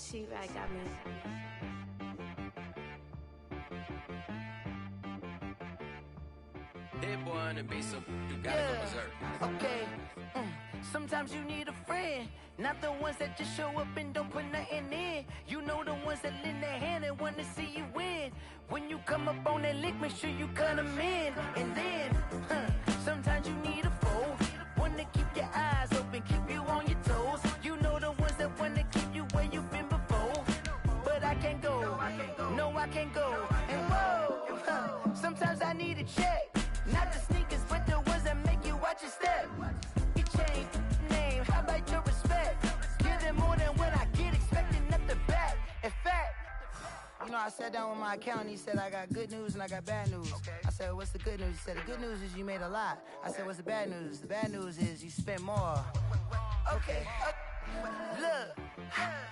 She-Rag got me. Hit boy on the beat, so you gotta go berserk. Okay. Sometimes you need a friend, not the ones that just show up and don't put nothing in. You know the ones that lend their hand and want to see you win. When you come up on that lick, make sure you cut them in. And then, sometimes you need a foe, one to keep your eyes open, keep you on your toes. You know the ones that want to keep you where you've been before. But I can't go, no I can't go. And whoa, sometimes I need a check. Not the sneakers, but the ones that make you watch your step. You change name, how about your respect? Give them more than what I get, expecting nothing back. In fact, you know, I sat down with my accountant, he said I got good news and I got bad news. I said, what's the good news? He said, the good news is you made a lot. I said, what's the bad news? The bad news is you spent more. Okay, look,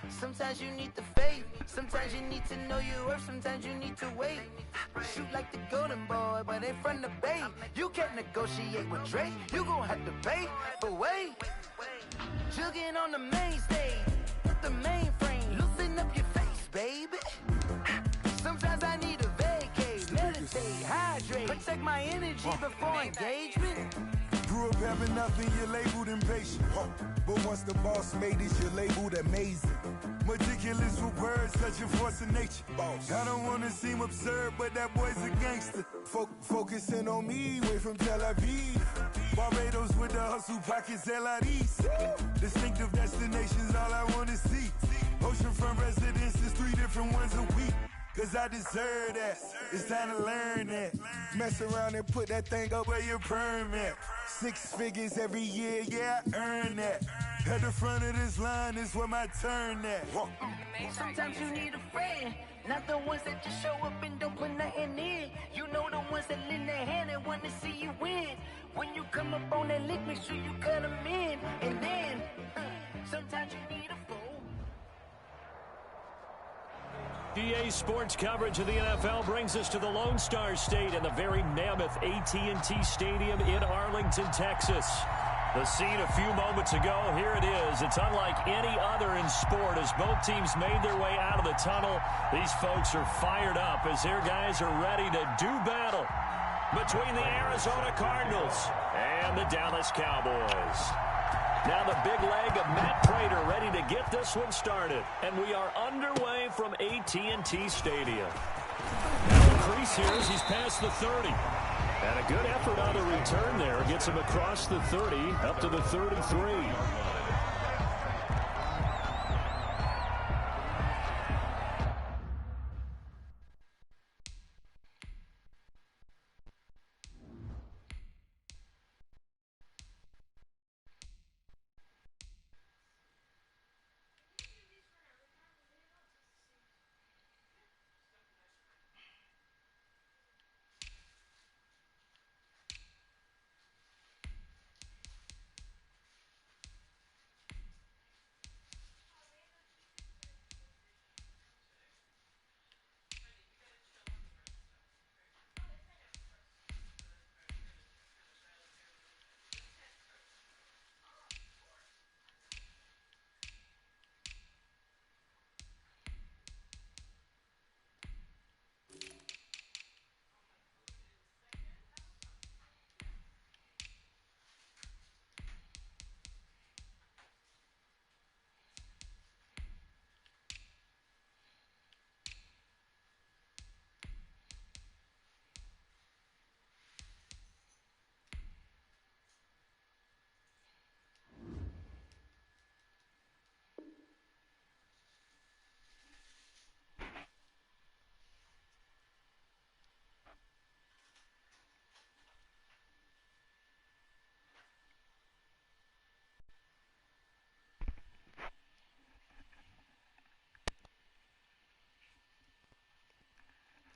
sometimes you need the faith, sometimes you need to know your worth, sometimes you need to wait. Shoot like the golden boy, but in front of the bay. You can't negotiate with Drake, you gon' have to pay. But wait, jugging on the main stage, the mainframe, loosen up your face, baby. Sometimes I need a vacate, meditate, hydrate, protect my energy before engagement. Grew up having nothing, you're labeled impatient. But once the boss made it, you're labeled amazing. Meticulous with words, such a force of nature. I don't wanna seem absurd, but that boy's a gangster. Focusing on me, way from Tel Aviv. Barbados with the hustle pockets, LIDs. Distinctive destinations, all I wanna see. Oceanfront residences, 3 different ones a week. Cause I deserve that, it's time to learn that. Mess around and put that thing up where your permit. 6 figures every year, yeah, I earn that. At the front of this line is where my turn at. Sometimes you need a friend, not the ones that just show up and don't put nothing in. You know the ones that lend their hand and want to see you win. When you come up on that lick, make sure you cut them in. And then, sometimes you need a foe. EA Sports coverage of the NFL brings us to the Lone Star State and the very mammoth AT&T Stadium in Arlington, Texas. The scene a few moments ago, here it is. It's unlike any other in sport as both teams made their way out of the tunnel. These folks are fired up as their guys are ready to do battle between the Arizona Cardinals and the Dallas Cowboys. Now the big leg of Matt Prater ready to get this one started. And we are underway from AT&T Stadium. Now increase here as he's past the 30. And a good effort on the return there. Gets him across the 30 up to the 33.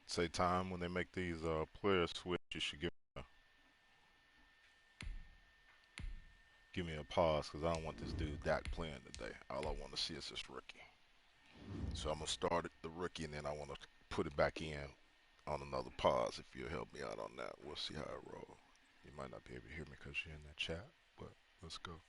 Say time when they make these players switch, you should give me a pause because I don't want this dude Dak playing today. All I want to see is this rookie. So I'm gonna start the rookie and then I want to put it back in on another pause. If you'll help me out on that, we'll see how it rolls. You might not be able to hear me because you're in that chat, but let's go.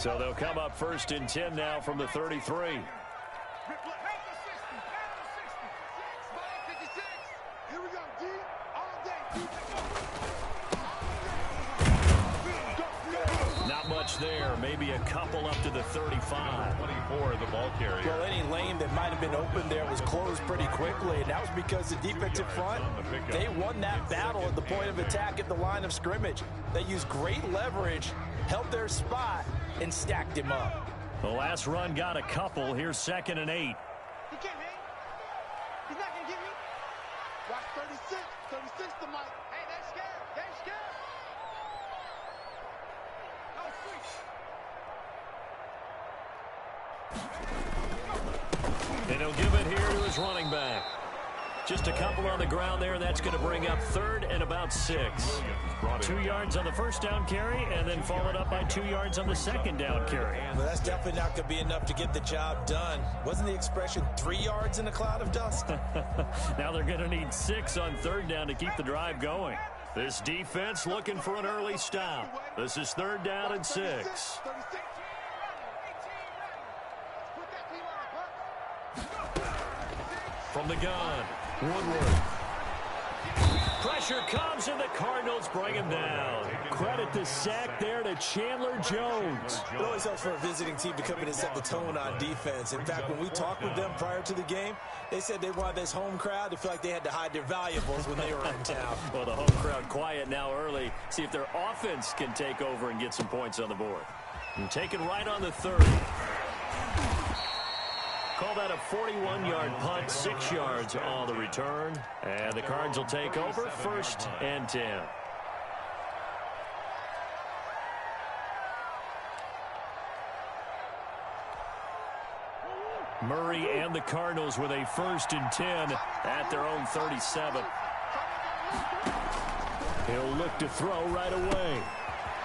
So they'll come up 1st and 10 now from the 33. Not much there. Maybe a couple up to the 35. 24, the ball carrier. Well, any lane that might have been open there was closed pretty quickly, and that was because the defensive front, they won that battle at the point of attack at the line of scrimmage. They used great leverage, held their spot, and stacked him up. The last run got a couple. Here's 2nd and 8. He can't, man. He's not going to get me. Watch 36. 36 to Mike. Hey, they're scared. They're scared. No, And he'll give it here to his running back. Just a couple on the ground there. That's going to bring up 3rd and about 6. 2 yards on the first down carry, and then followed up by 2 yards on the second down carry. Well, that's definitely not going to be enough to get the job done. Wasn't the expression 3 yards in a cloud of dust? Now they're going to need 6 on 3rd down to keep the drive going. This defense looking for an early stop. This is 3rd down and 6. From the gun, Woodward. Pressure comes, and the Cardinals bring him down. Credit the sack there to Chandler Jones. It always helps for a visiting team to come in and set the tone on defense. In fact, when we talked with them prior to the game, they said they wanted this home crowd to feel like they had to hide their valuables when they were in town. Well, the home crowd quiet now early. See if their offense can take over and get some points on the board. And take it right on the 30. Call that a 41-yard punt, 6 yards on the return. And the Cards will take over 1st and 10. Murray and the Cardinals with a 1st and 10 at their own 37. He'll look to throw right away.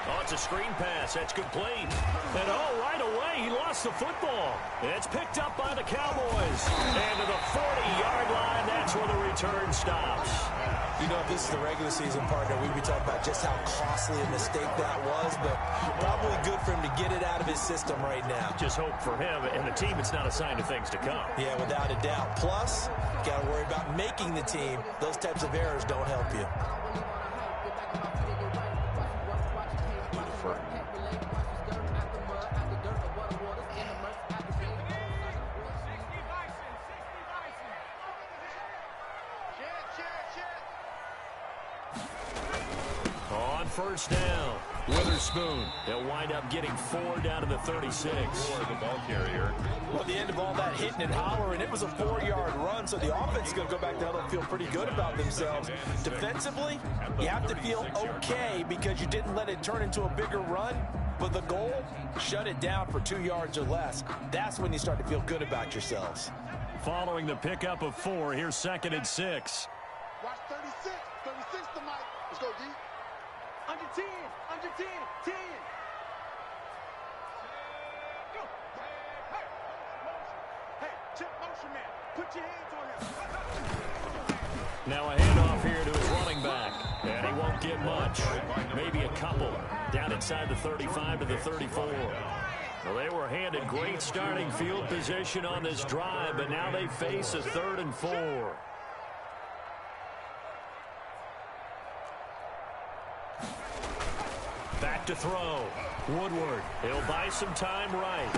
Oh, it's a screen pass. That's complete. And right away, he lost the football. And it's picked up by the Cowboys. And to the 40-yard line, that's where the return stops. You know, if this is the regular season, partner, we'd be talking about just how costly a mistake that was, but probably good for him to get it out of his system right now. Just hope for him and the team it's not a sign of things to come. Yeah, without a doubt. Plus, got to worry about making the team. Those types of errors don't help you. On 1st down, Witherspoon. They'll wind up getting 4 down to the 36. The ball carrier. Well, the end of all that hitting and hollering, it was a 4-yard run, so the offense is going to go back down and feel pretty good about themselves. Defensively, you have to feel okay because you didn't let it turn into a bigger run, but the goal, shut it down for 2 yards or less. That's when you start to feel good about yourselves. Following the pickup of 4, here's 2nd and 6. Watch 36. 36 to Mike. Let's go, D. Under 10. Under 10. 10. Go. Hey, check motion, man. Put your hands on him. Now a handoff here to his running back. And he won't get much. Maybe a couple. Down inside the 35 to the 34. Well, they were handed great starting field position on this drive, but now they face a 3rd and 4. Back to throw. Woodward. He'll buy some time right.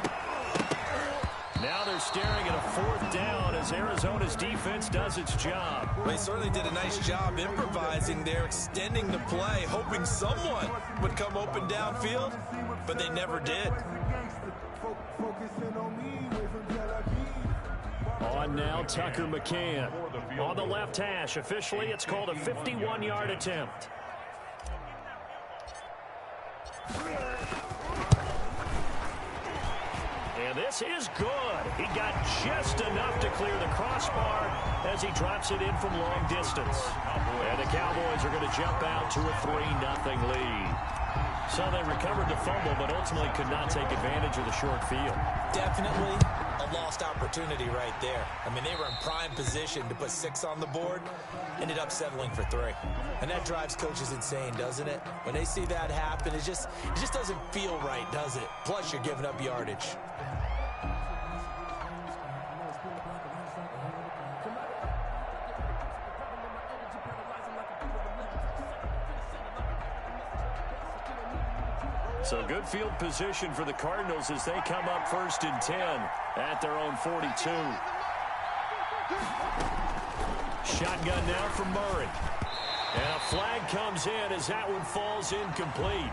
Now they're staring at a 4th down as Arizona's defense does its job. They certainly did a nice job improvising there, extending the play, hoping someone would come open downfield, but they never did. On now, Tucker McCann. On the left hash, officially it's called a 51-yard attempt. And this is good. He got just enough to clear the crossbar as he drops it in from long distance. And the Cowboys are going to jump out to a 3-0 lead. So they recovered the fumble, but ultimately could not take advantage of the short field. Definitely a lost opportunity right there. I mean, they were in prime position to put 6 on the board, ended up settling for 3. And that drives coaches insane, doesn't it? When they see that happen, it just doesn't feel right, does it? Plus, you're giving up yardage. So good field position for the Cardinals as they come up 1st and 10 at their own 42. Shotgun now from Murray. And a flag comes in as that one falls incomplete.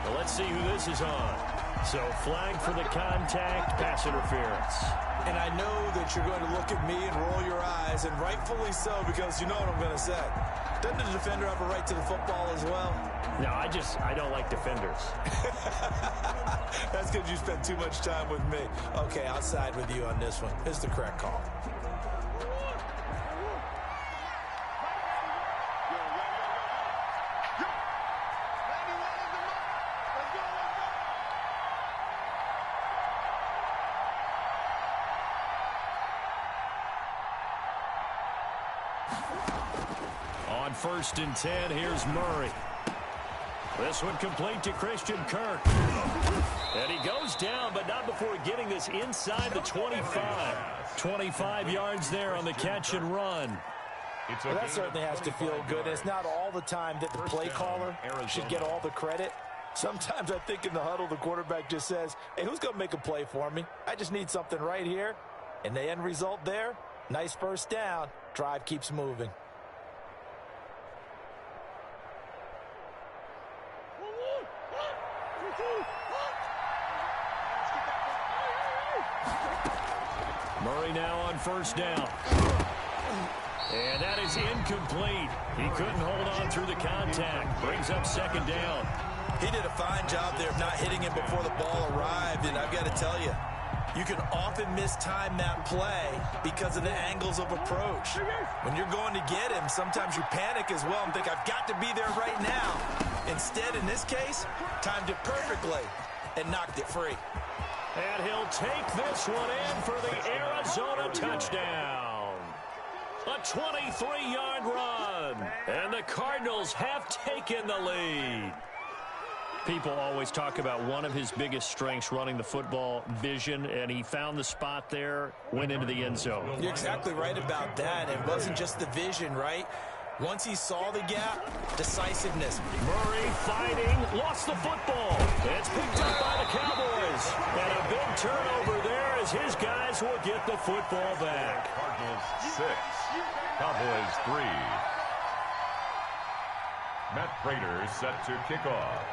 Well, let's see who this is on. So flag for the contact, pass interference. And I know that you're going to look at me and roll your eyes, and rightfully so, because you know what I'm going to say. Doesn't the defender have a right to the football as well? No, I don't like defenders. That's because you spent too much time with me. Okay, I'll side with you on this one. It's the correct call. On 1st and 10, here's Murray. This one complete to Christian Kirk. And he goes down, but not before getting this inside the 25. 25 yards there on the catch and run. Well, that certainly has to feel good. It's not all the time that the play caller should get all the credit. Sometimes I think in the huddle, the quarterback just says, hey, who's going to make a play for me? I just need something right here. And the end result there, nice first down. Drive keeps moving. Murray now on 1st down. And that is incomplete. He couldn't hold on through the contact. Brings up 2nd down. He did a fine job there of not hitting him before the ball arrived. And I've got to tell you, you can often mistime that play because of the angles of approach. When you're going to get him, sometimes you panic as well and think, I've got to be there right now. Instead, in this case, timed it perfectly and knocked it free. And he'll take this one in for the Arizona touchdown. A 23-yard run. And the Cardinals have taken the lead. People always talk about one of his biggest strengths running the football, vision, and he found the spot there, went into the end zone. You're exactly right about that. It wasn't just the vision, right? Once he saw the gap, decisiveness. Murray fighting, lost the football. It's picked up by the Cowboys. And a big turnover there as his guys will get the football back. Cardinals 6, Cowboys 3. Matt Prater set to kick off.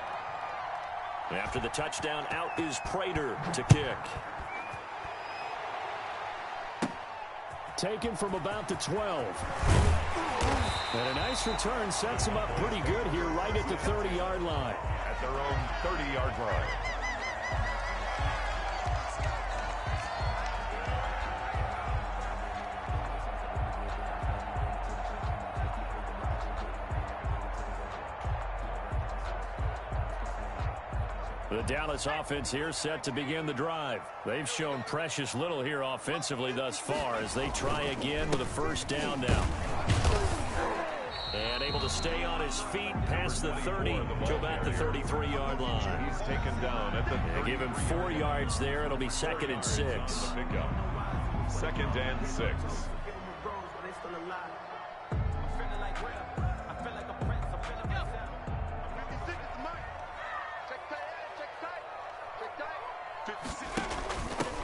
After the touchdown, out is Prater to kick. Taken from about the 12. And a nice return sets him up pretty good here right at the 30-yard line. At their own 30-yard line. The Dallas offense here set to begin the drive. They've shown precious little here offensively thus far as they try again with a 1st down now. And able to stay on his feet past the 30 to about the 33-yard line. He's taken down at the 30. They give him 4 yards there. It'll be 2nd and 6. Pickup. 2nd and 6.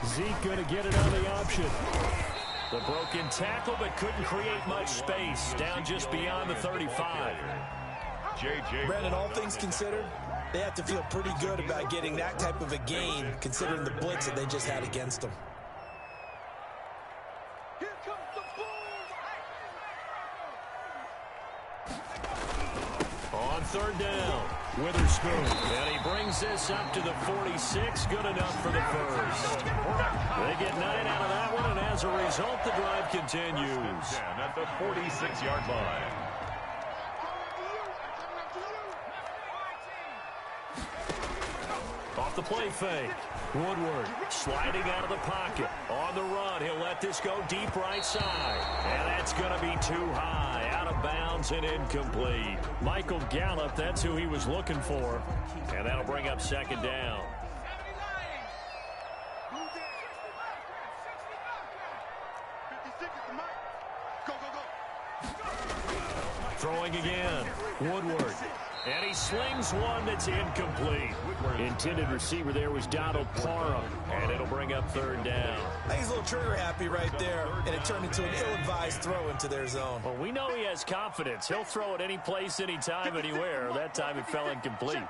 Zeke going to get it on the option. The broken tackle, but couldn't create much space. Down just beyond the 35. Brandon, all things considered, they have to feel pretty good about getting that type of a gain, considering the blitz that they just had against them. On 3rd down, Witherspoon. And he brings this up to the 46. Good enough for the 1st. They get 9 out of that one, and as a result, the drive continues. At the 46-yard line. off the play fake. Woodward sliding out of the pocket. On the run, he'll let this go deep right side. And that's going to be too high. Out of bounds and incomplete. Michael Gallup, that's who he was looking for. And that'll bring up second down. Throwing again. Woodward. And he slings one that's incomplete. Intended receiver there was Donald Parham. And it'll bring up third down. I think he's a little trigger happy right there. And it turned into an ill-advised throw into their zone. Well, we know he has confidence. He'll throw it any place, anytime, anywhere. That time it fell incomplete.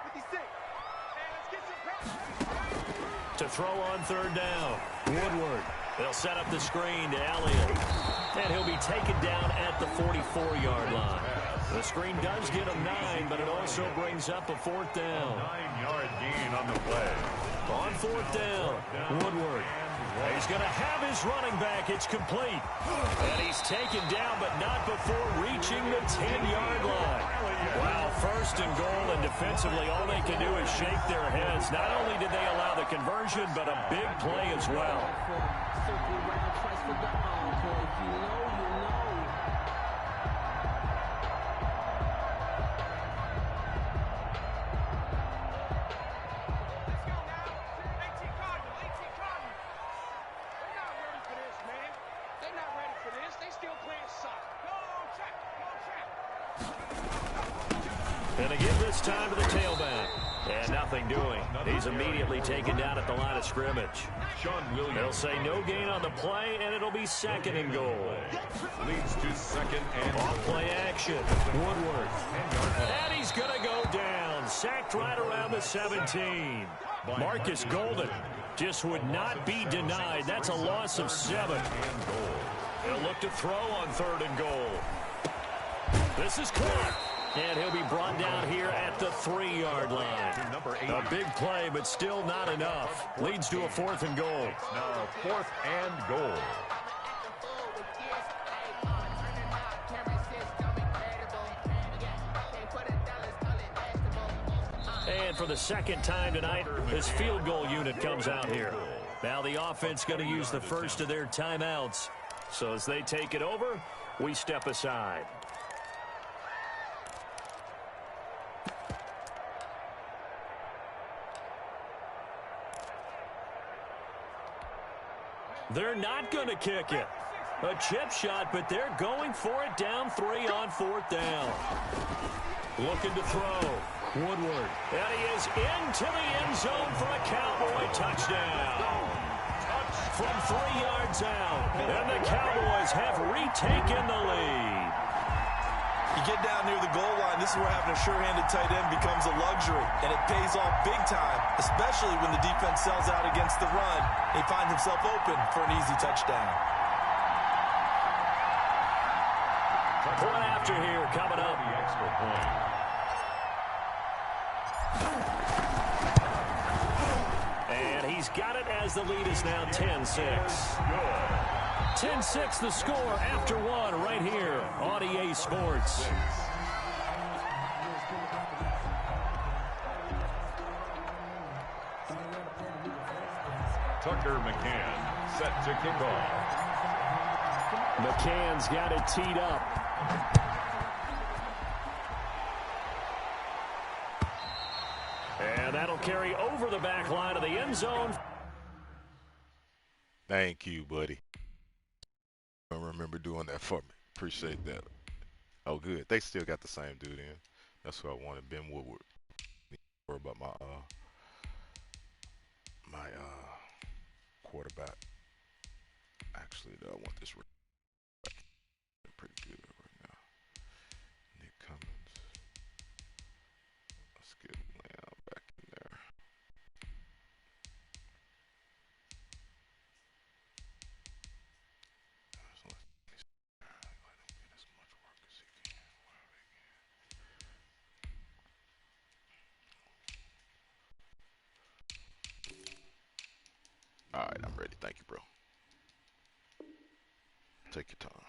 To throw on third down. Woodward. They'll set up the screen to Elliott. And he'll be taken down at the 44-yard line. The screen does get him 9, but it also brings up a fourth down. 9-yard gain on the play. On fourth down, Woodward. He's going to have his running back. It's complete. And he's taken down, but not before reaching the 10-yard line. Wow, first and goal, and defensively, all they can do is shake their heads. Not only did they allow the conversion, but a big play as well. And they give this time to the tailback. And nothing doing. He's immediately taken down at the line of scrimmage. They'll say no gain on the play, and it'll be second and goal. Leads to second and off play action. Woodward. And he's going to go down. Sacked right around the 17. Marcus Golden just would not be denied. That's a loss of 7. They'll look to throw on third and goal. This is caught. And he'll be brought down here at the 3-yard line. A big play, but still not enough. Leads to a fourth and goal. Now fourth and goal. And for the second time tonight, this field goal unit comes out here. Now the offense going to use the first of their timeouts. So as they take it over, we step aside. They're not going to kick it. A chip shot, but they're going for it down 3 on fourth down. Looking to throw. Woodward. And he is into the end zone for a Cowboy touchdown. From 3 yards out. And the Cowboys have retaken the lead. You get down near the goal line, this is where having a sure-handed tight end becomes a luxury, and it pays off big time, especially when the defense sells out against the run. He finds himself open for an easy touchdown. Point after here coming up. The extra point. And he's got it as the lead is now 10-6. 10-6 the score after 1 right here on EA Sports. Tucker McCann set to kick off. McCann's got it teed up. And that'll carry over the back line of the end zone. Thank you, buddy. I remember doing that for me. Appreciate that. Oh, good. They still got the same dude in. That's what I wanted, Ben Woodward. Worry about my quarterback. Actually, I want this pretty good right now. Nick Cummins. Let's get Lamb back in there. So let him get as much work as he can. All right, I'm ready. Thank you, bro. Take your time.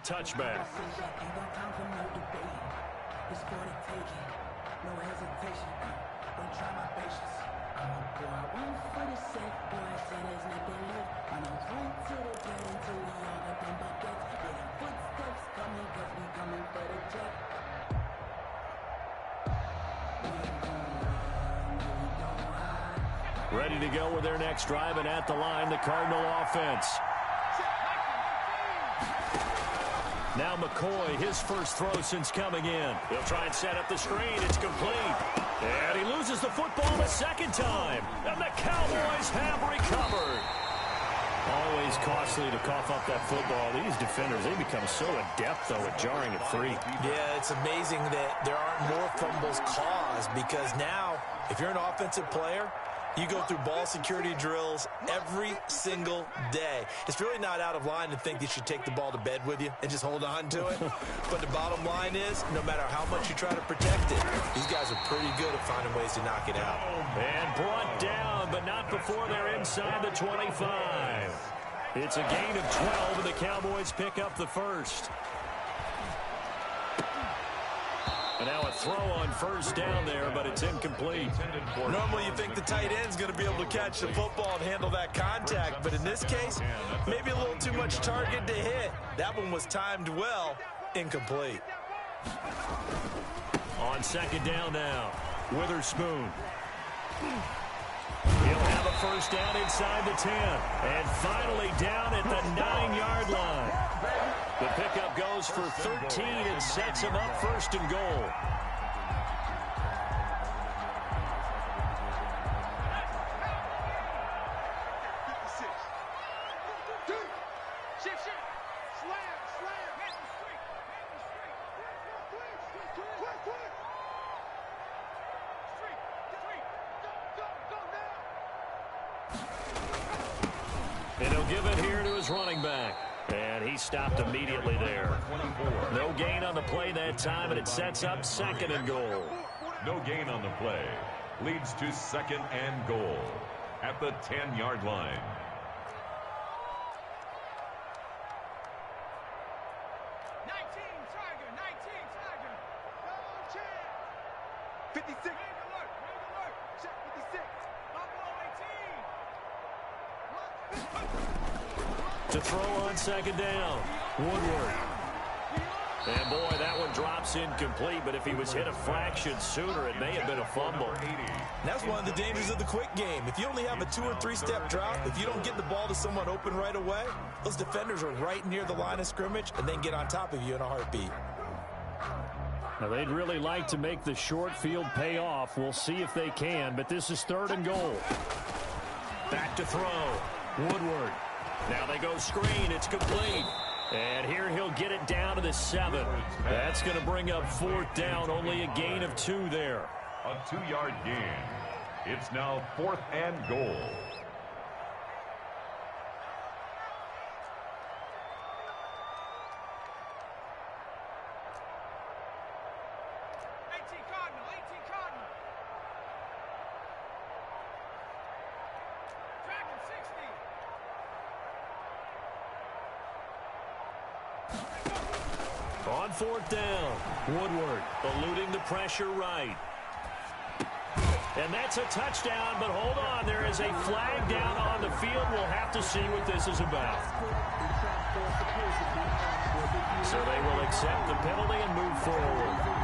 touchback. Ready to go with their next drive, and at the line, the Cardinal offense. Now McCoy, his first throw since coming in. He'll try and set up the screen. It's complete. And he loses the football the second time. And the Cowboys have recovered. Always costly to cough up that football. These defenders, they become so adept, though, at jarring at 3. Yeah, it's amazing that there aren't more fumbles caused, because now, if you're an offensive player, you go through ball security drills every single day. It's really not out of line to think you should take the ball to bed with you and just hold on to it. But the bottom line is, no matter how much you try to protect it, these guys are pretty good at finding ways to knock it out. And brought down, but not before they're inside the 25. It's a gain of 12, and the Cowboys pick up the first. And now a throw on first down there, but it's incomplete. Normally you think the tight end's going to be able to catch the football and handle that contact, but in this case, maybe a little too much target to hit. That one was timed well, incomplete. On second down now, Witherspoon. He'll have a first down inside the 10. And finally down at the 9-yard line. The pickup goes for 13 and sets him up first and goal. And he'll give it here to his running back. And he stopped immediately there. No gain on the play that time, and it sets up second and goal. No gain on the play. Leads to second and goal at the 10-yard line. To throw on second down, Woodward. And boy, that one drops incomplete, but if he was hit a fraction sooner, it may have been a fumble. That's one of the dangers of the quick game. If you only have a 2- or 3-step drop, if you don't get the ball to someone open right away, those defenders are right near the line of scrimmage and then get on top of you in a heartbeat. Now, they'd really like to make the short field pay off. We'll see if they can, but this is third and goal. Back to throw, Woodward. Now they go screen. It's complete. And here he'll get it down to the 7. That's going to bring up fourth down. Only a gain of 2 there. A 2-yard gain. It's now 4th and goal. On fourth down, Woodward eluding the pressure right. And that's a touchdown, but hold on. There is a flag down on the field. We'll have to see what this is about. So they will accept the penalty and move forward.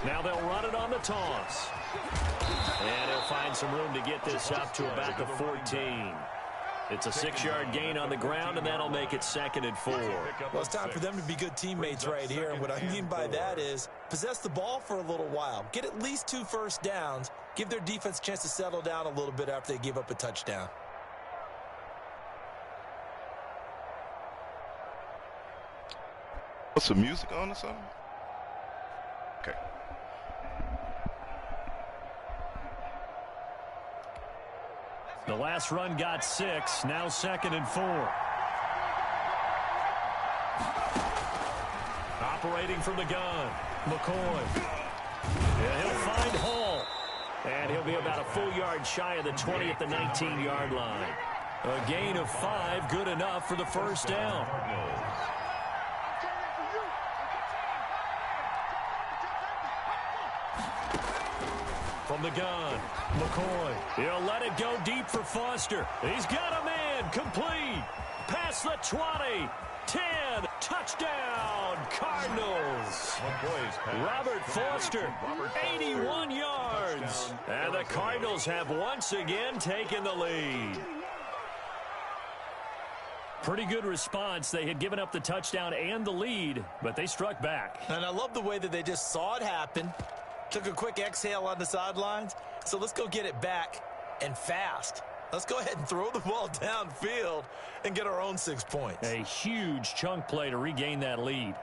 Now they'll run it on the toss. And he'll find some room to get this up to about the 14. It's a 6-yard gain on the ground, and that'll make it 2nd and 4. Well, it's time for them to be good teammates right here. And what I mean by that is possess the ball for a little while. Get at least 2 first downs. Give their defense a chance to settle down a little bit after they give up a touchdown. What's the music on or something? Okay. The last run got 6. Now 2nd and 4. Operating from the gun, McCoy. And he'll find Hall. And he'll be about a full yard shy of the 20 at the 19-yard line. A gain of 5, good enough for the first down. From the gun, McCoy. He'll let it go deep for Foster. He's got a man, complete. Past the 20. 10, touchdown, Cardinals. Robert Foster, 81 yards. And the Cardinals have once again taken the lead. Pretty good response. They had given up the touchdown and the lead, but they struck back. And I love the way that they just saw it happen. Took a quick exhale on the sidelines. So let's go get it back and fast. Let's go ahead and throw the ball downfield and get our own 6 points. A huge chunk play to regain that lead.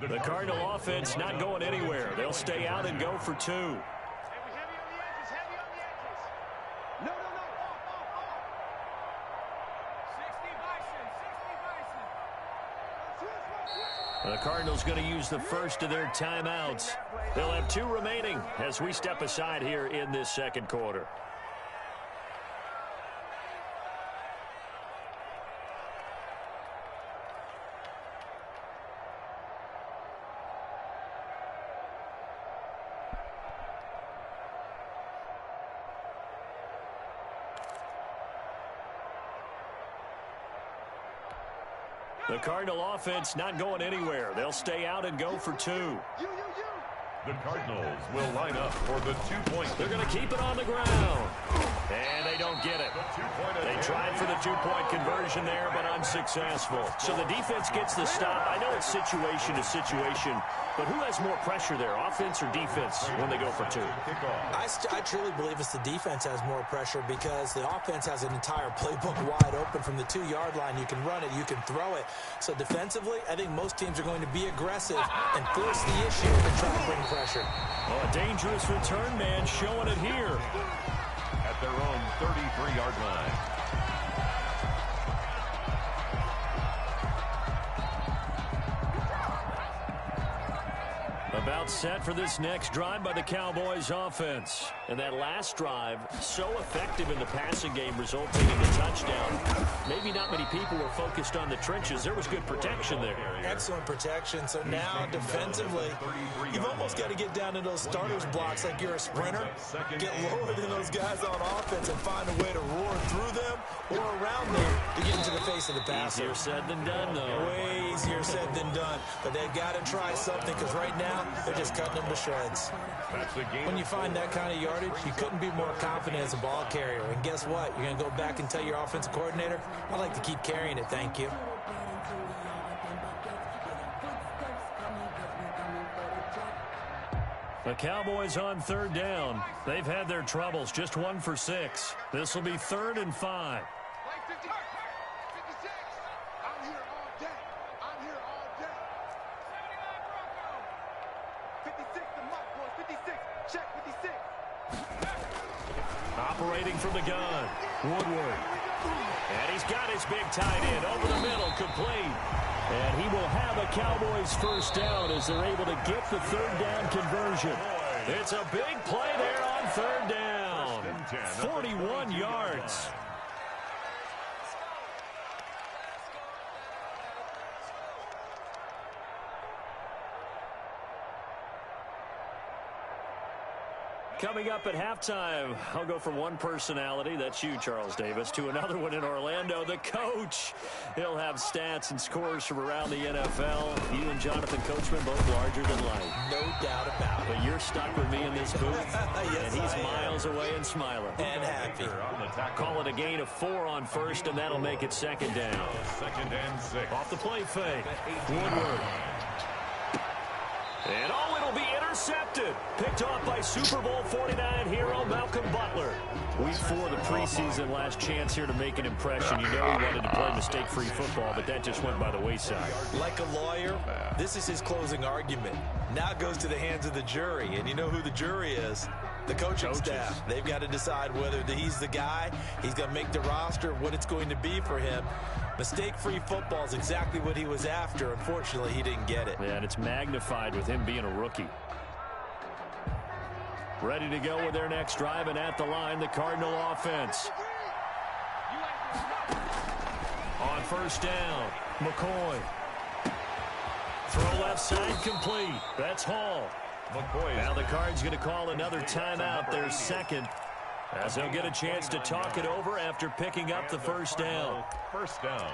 The Cardinal offense not going anywhere. They'll stay out and go for 2. The Cardinals going to use the first of their timeouts. They'll have 2 remaining as we step aside here in this second quarter. The Cardinal offense not going anywhere. They'll stay out and go for 2. The Cardinals will line up for the 2-point. They're going to keep it on the ground. And they don't get it. They tried for the 2-point conversion there, but unsuccessful. So the defense gets the stop. I know it's situation to situation, but who has more pressure there, offense or defense, when they go for 2? I truly believe it's the defense has more pressure because the offense has an entire playbook wide open from the 2-yard line. You can run it, you can throw it. So defensively, I think most teams are going to be aggressive and force the issue and try to bring pressure. Oh, a dangerous return man showing it here. At their own 33-yard line. About set for this next drive by the Cowboys offense. And that last drive, so effective in the passing game, resulting in the touchdown. Maybe not many people were focused on the trenches. There was good protection there. Excellent protection. So now, defensively, you've almost got to get down to those starters blocks like you're a sprinter. Get lower than those guys on offense and find a way to roar through them or around them to get into the face of the passer. Easier said than done, though. Way easier said than done. But they've got to try something because right now, they're just cutting them to shreds. When you find that kind of yardage, you couldn't be more confident as a ball carrier. And guess what? You're going to go back and tell your offensive coordinator, I'd like to keep carrying it, thank you. The Cowboys on 3rd down. They've had their troubles, just 1 for 6. This will be 3rd and 5. Operating from the gun, Woodward. And he's got his big tight end over the middle, complete. And he will have a Cowboys first down as they're able to get the 3rd down conversion. It's a big play there on 3rd down. 41 yards. Coming up at halftime, I'll go from one personality, that's you, Charles Davis, to another one in Orlando, the coach. He'll have stats and scores from around the NFL. You and Jonathan Coachman both larger than life. No doubt about it. But you're stuck with me in this booth, yes, and he's miles away and smiling. And happy. Call it a gain of 4 on first, and that'll make it second down. Second and 6. Off the play fake. Woodward. And it'll be intercepted. Picked off by Super Bowl 49 hero Malcolm Butler. Week 4 of the preseason, last chance here to make an impression. You know he wanted to play mistake-free football, but that just went by the wayside. Like a lawyer, this is his closing argument. Now it goes to the hands of the jury, and you know who the jury is. The coaching staff. They've got to decide whether he's the guy, he's going to make the roster, what it's going to be for him. Mistake-free football is exactly what he was after. Unfortunately, he didn't get it. Yeah, and it's magnified with him being a rookie. Ready to go with their next drive, and at the line, the Cardinal offense. On first down, McCoy. Throw left side complete. That's Hall. Now the Cards going to call another timeout, their second, as they'll get a chance to talk it over after picking up the first down. First down.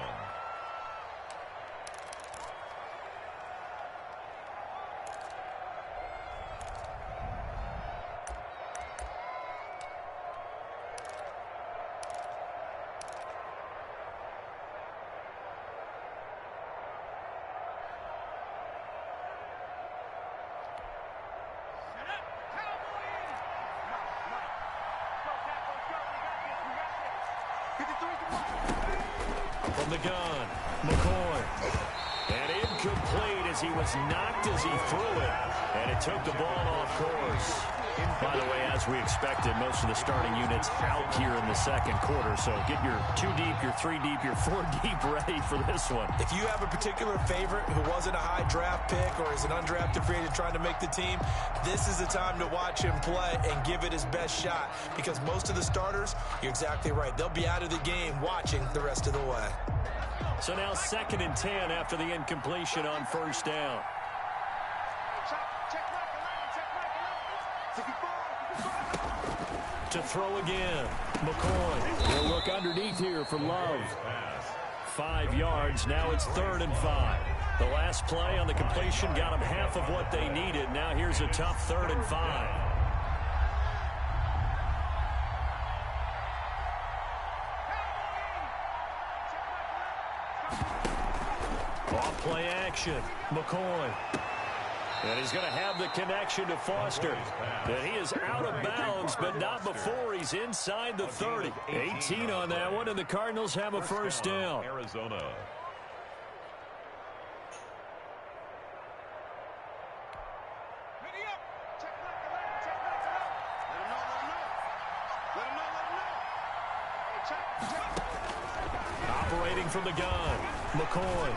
From the gun, McCoy. And incomplete as he was knocked as he threw it. And it took the ball off course. By the way, as we expected, most of the starting units out here in the second quarter. So get your 2 deep, your 3 deep, your 4 deep ready for this one. If you have a particular favorite who wasn't a high draft pick or is an undrafted free agent trying to make the team, this is the time to watch him play and give it his best shot. Because most of the starters, you're exactly right, they'll be out of the game watching the rest of the way. So now 2nd and 10 after the incompletion on first down. To throw again, McCoy. He'll look underneath here for Love. 5 yards, now it's 3rd and 5. The last play on the completion got them half of what they needed. Now here's a tough 3rd and 5. Off play action, McCoy. And he's going to have the connection to Foster. And he is out of bounds, but not before he's inside the 30. 18 on that one, and the Cardinals have a first down. Arizona. Operating from the gun, McCoy.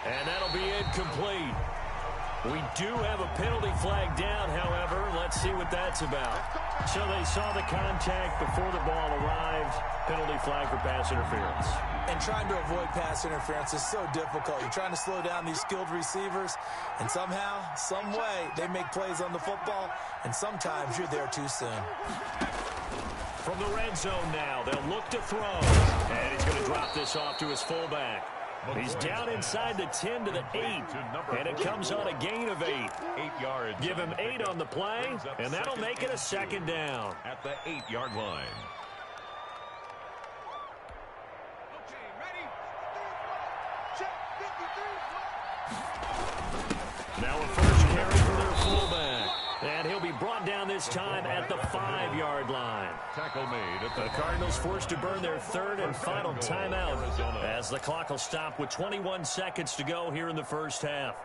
And that'll be incomplete. We do have a penalty flag down, however. Let's see what that's about. So they saw the contact before the ball arrived. Penalty flag for pass interference. And trying to avoid pass interference is so difficult. You're trying to slow down these skilled receivers, and somehow, some way, they make plays on the football, and sometimes you're there too soon. From the red zone now, they'll look to throw. And he's going to drop this off to his fullback. He's down inside the 10 to the 8, and it comes on a gain of 8. 8 yards. Give him 8 on the play, and that'll make it a second down. At the 8-yard line. Okay, ready? Check 53. Now a first carry for their fullback. And he'll be brought down this time at the 5-yard line. Tackle made at The Cardinals forced to burn their 3rd and final timeout as the clock will stop with 21 seconds to go here in the first half.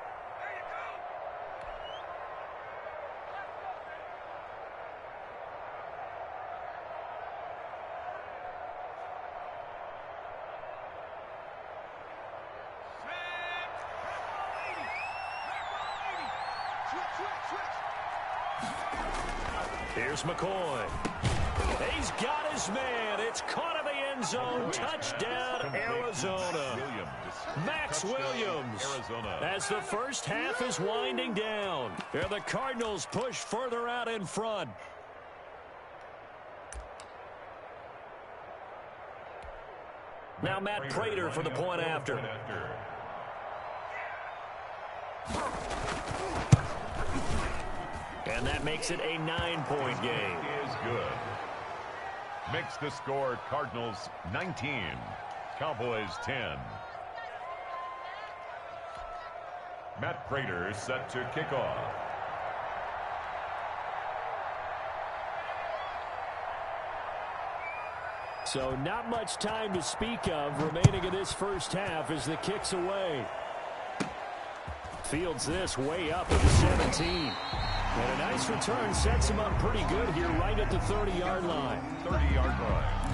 Here's McCoy. He's got his man. It's caught in the end end zone. Touchdown, Arizona. Max Williams. As the first half is winding down, and the Cardinals push further out in front. Now Matt Prater for the point after. And that makes it a 9-point game. Is good. Makes the score Cardinals 19, Cowboys 10. Matt Prater set to kick off. So not much time to speak of remaining in this first half as the kick's away. Fields this way up at the 17. And a nice return sets him up pretty good here right at the 30-yard line. 30-yard line.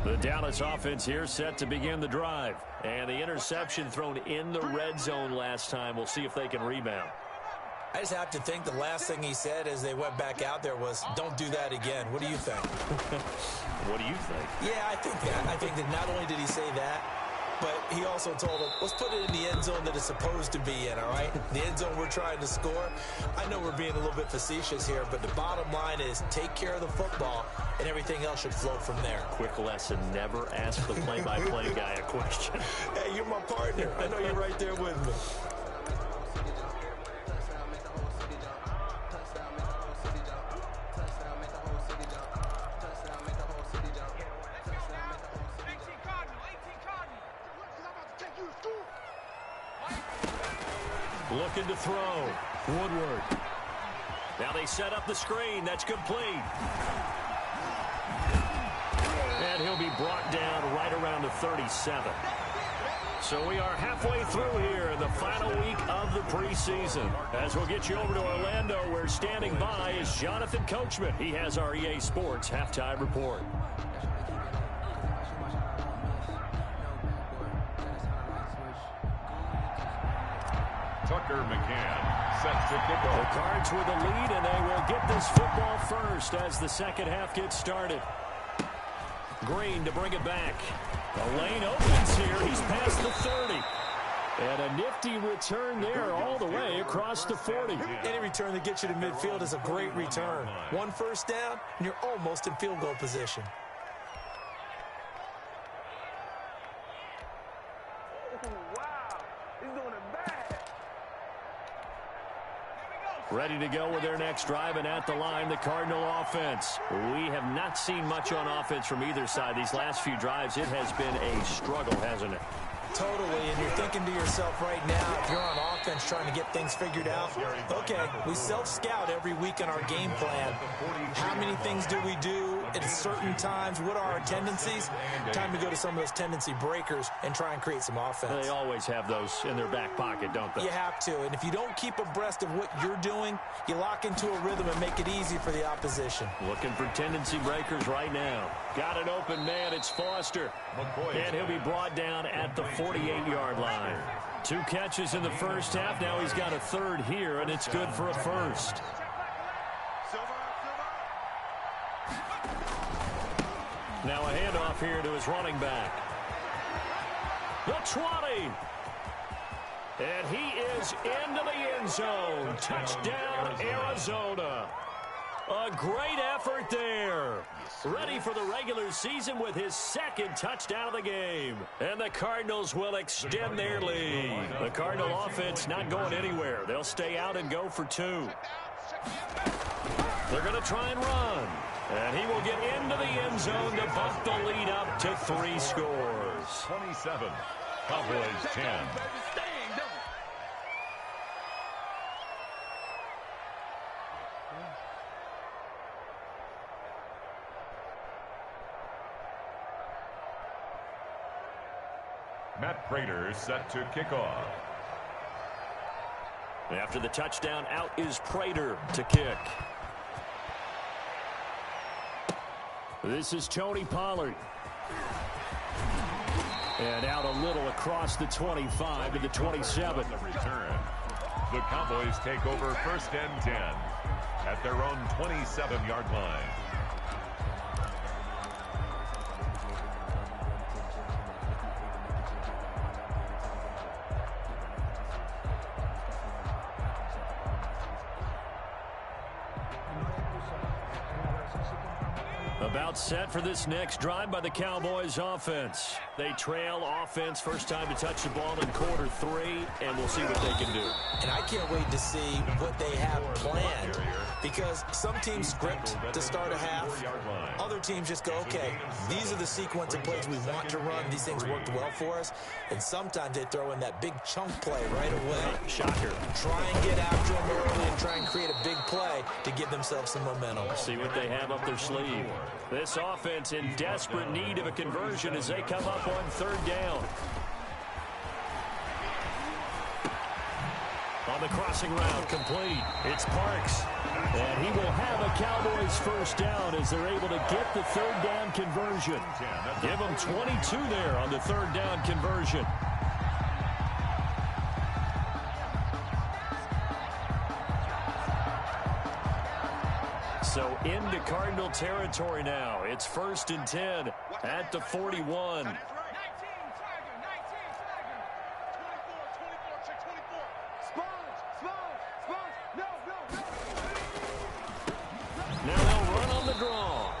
The Dallas offense here set to begin the drive. And the interception thrown in the red zone last time. We'll see if they can rebound. I just have to think the last thing he said as they went back out there was, don't do that again. What do you think? What do you think? Yeah, I think that. I think that not only did he say that, but he also told him, let's put it in the end zone that it's supposed to be in, all right? The end zone we're trying to score. I know we're being a little bit facetious here, but the bottom line is take care of the football, and everything else should flow from there. Quick lesson, never ask the play-by-play guy a question. Hey, you're my partner. I know you're right there with me. Looking to throw. Woodward. Now they set up the screen. That's complete. And he'll be brought down right around the 37. So we are halfway through here in the final week of the preseason. As we'll get you over to Orlando, where standing by is Jonathan Coachman. He has our EA Sports halftime report. Tucker McCann set to kick The off. Cards with a lead, and they will get this football first as the second half gets started. Green to bring it back. The lane opens here. He's past the 30. And a nifty return there all the way across the 40. Any return that gets you to midfield is a great return. One first down, and you're almost in field goal position. Ready to go with their next drive, and at the line, the Cardinal offense. We have not seen much on offense from either side. These last few drives, it has been a struggle, hasn't it? Totally, and you're thinking to yourself right now, if you're on offense trying to get things figured out, okay, we self-scout every week in our game plan. How many things do we do at certain times? What are our tendencies? Time to go to some of those tendency breakers and try and create some offense. They always have those in their back pocket, don't they? You have to, and if you don't keep abreast of what you're doing, you lock into a rhythm and make it easy for the opposition. Looking for tendency breakers right now. Got an open man, it's Foster. And he'll be brought down at the 48-yard line. 2 catches in the first half. Now he's got a third here, and it's good for a first. Now a handoff here to his running back. The 20. And he is into the end zone. Touchdown, Arizona. A great effort there. Ready for the regular season with his second touchdown of the game. And the Cardinals will extend their lead. The Cardinal offense not going anywhere. They'll stay out and go for 2. They're going to try and run. And he will get into the end zone to bump the lead up to 3 scores. 27, Cowboys 10. Matt Prater set to kick off. After the touchdown, out is Prater to kick. This is Tony Pollard. And out a little across the 25 to the 27. The return. The Cowboys take over 1st and 10 at their own 27-yard line. About set for this next drive by the Cowboys offense. They trail offense, first time to touch the ball in quarter 3, and we'll see what they can do. And I can't wait to see what they have planned, because some teams script to start a half. Other teams just go, okay, these are the sequence of plays we want to run. These things worked well for us. And sometimes they throw in that big chunk play right away. Shocker. Try and get after them early and try and create a big play to give themselves some momentum. See what they have up their sleeve. This offense in desperate need of a conversion as they come up on 3rd down. On the crossing route, complete. It's Parks. And he will have a Cowboys first down as they're able to get the 3rd down conversion. Give them 22 there on the 3rd down conversion. So into Cardinal territory now. It's 1st and 10 at the 41. Now they'll run on the draw.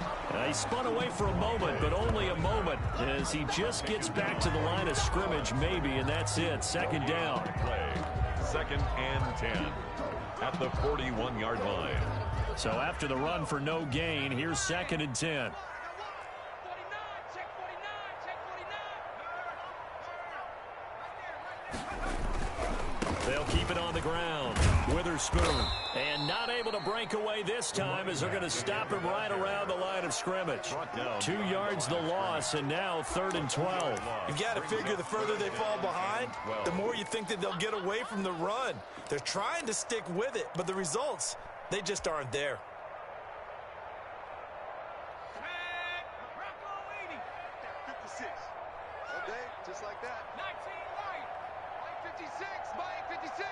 He spun away for a moment, but only a moment, as he just gets back to the line of scrimmage maybe, and that's it. 2nd down. Play. 2nd and 10 at the 41-yard line. So after the run for no gain, here's 2nd and 10. They'll keep it on the ground. Witherspoon. And not able to break away this time as they're going to stop him right around the line of scrimmage. 2 yards the loss, and now 3rd and 12. You've got to figure the further they fall behind, the more you think that they'll get away from the run. They're trying to stick with it, but the results, they just aren't there. Okay, just like that. 19 right. Mike 56. Mike 56.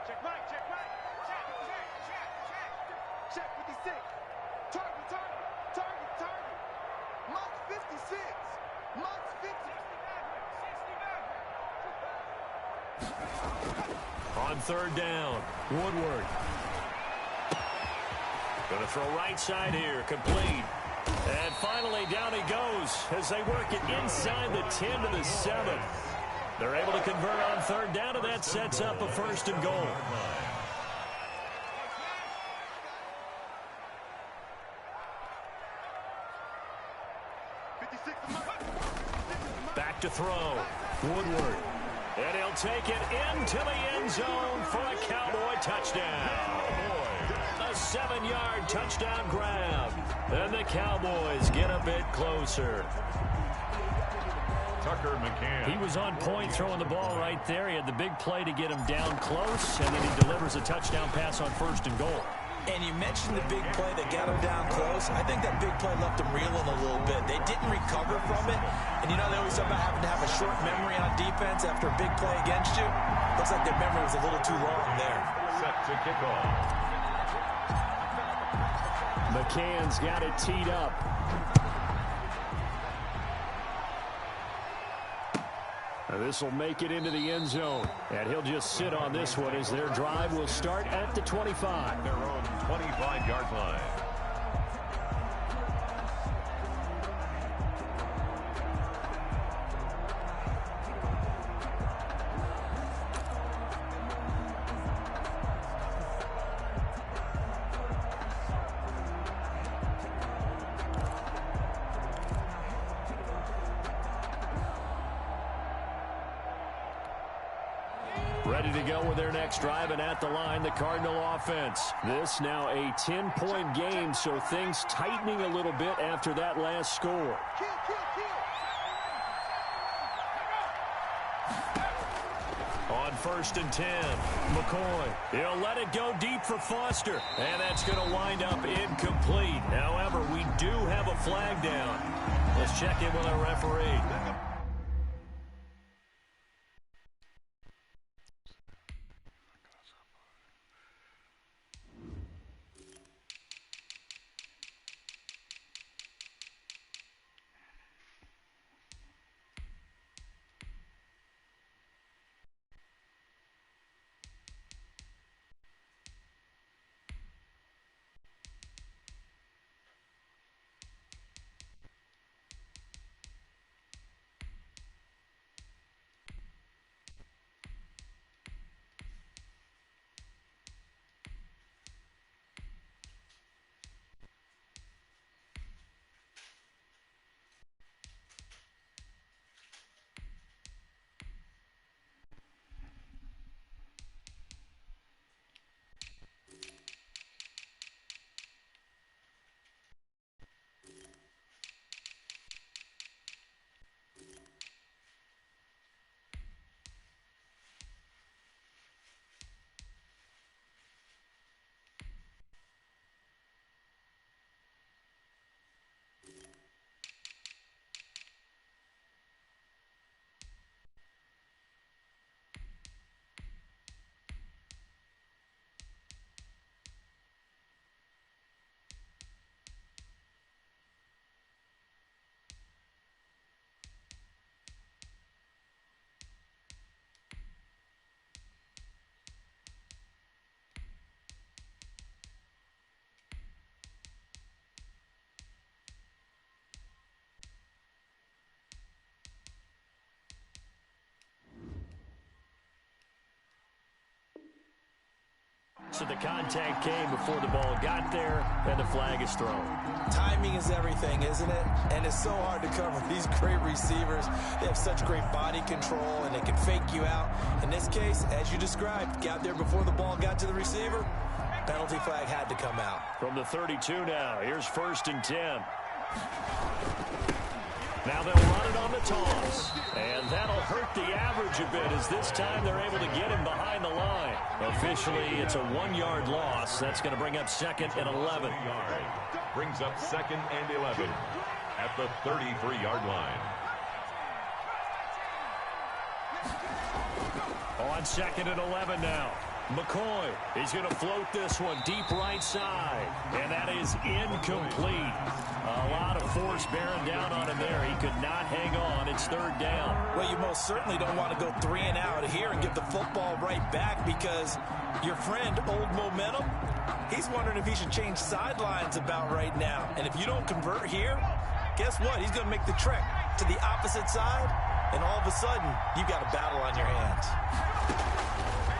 Check Mike. Check Mike. Check. Check 56. Target. Mike 56. Mike 50. On 3rd down, Woodward. Going to throw right side here, complete. And finally down he goes as they work it inside the 10 to the 7. They're able to convert on 3rd down, and that sets up a 1st and goal. Back to throw. Woodward. And he'll take it into the end zone for a Cowboy touchdown. A 7-yard touchdown grab. And the Cowboys get a bit closer. Tucker McCann. He was on point throwing the ball right there. He had the big play to get him down close, and then he delivers a touchdown pass on 1st and goal. And you mentioned the big play that got him down close. I think that big play left him reeling a little bit. They didn't recover from it. And you know, they always talk about having to have a short memory on defense after a big play against you. Looks like their memory was a little too long there. Set to kick off. McCann's got it teed up. This will make it into the end zone. And he'll just sit on this one as their drive will start at the 25. Their own 25-yard line. Ready to go with their next drive, and at the line, the Cardinal offense. This now a 10-point game, so things tightening a little bit after that last score. On 1st and 10, McCoy. He'll let it go deep for Foster, and that's going to wind up incomplete. However, we do have a flag down. Let's check in with our referee. So the contact came before the ball got there, and the flag is thrown. Timing is everything, isn't it? And it's so hard to cover these great receivers. They have such great body control, and they can fake you out. In this case, as you described, got there before the ball got to the receiver. Penalty flag had to come out. From the 32 now, here's 1st and 10. Now they'll run it on the toss. And that'll hurt the average a bit as this time they're able to get him behind the line. Officially, it's a 1-yard loss. That's going to bring up 2nd and 11. Brings up 2nd and 11 at the 33-yard line. On 2nd and 11 now. McCoy, he's going to float this one deep right side. And that is incomplete. A lot of force bearing down on him there. He could not hang on. It's 3rd down. Well, you most certainly don't want to go 3 and out here and give the football right back because your friend, Old Momentum, he's wondering if he should change sidelines about right now. And if you don't convert here, guess what? He's going to make the trek to the opposite side, and all of a sudden, you've got a battle on your hands.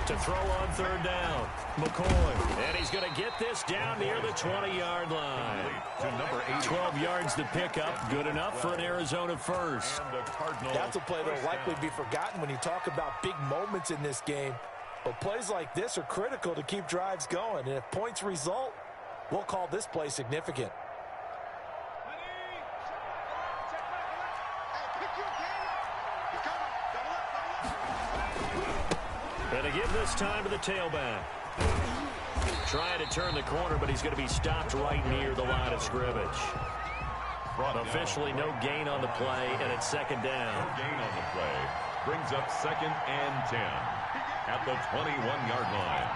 To throw on 3rd down, McCoy. And he's going to get this down near the 20-yard line. To number 8. 12 yards to pick up. Good enough for an Arizona first. And the Cardinals. That's a play that will likely be forgotten when you talk about big moments in this game. But plays like this are critical to keep drives going. And if points result, we'll call this play significant. And to give this time to the tailback. Trying to turn the corner, but he's going to be stopped right near the line of scrimmage. Officially no gain on the play, and it's 2nd down. No gain on the play. Brings up 2nd and 10 at the 21-yard line.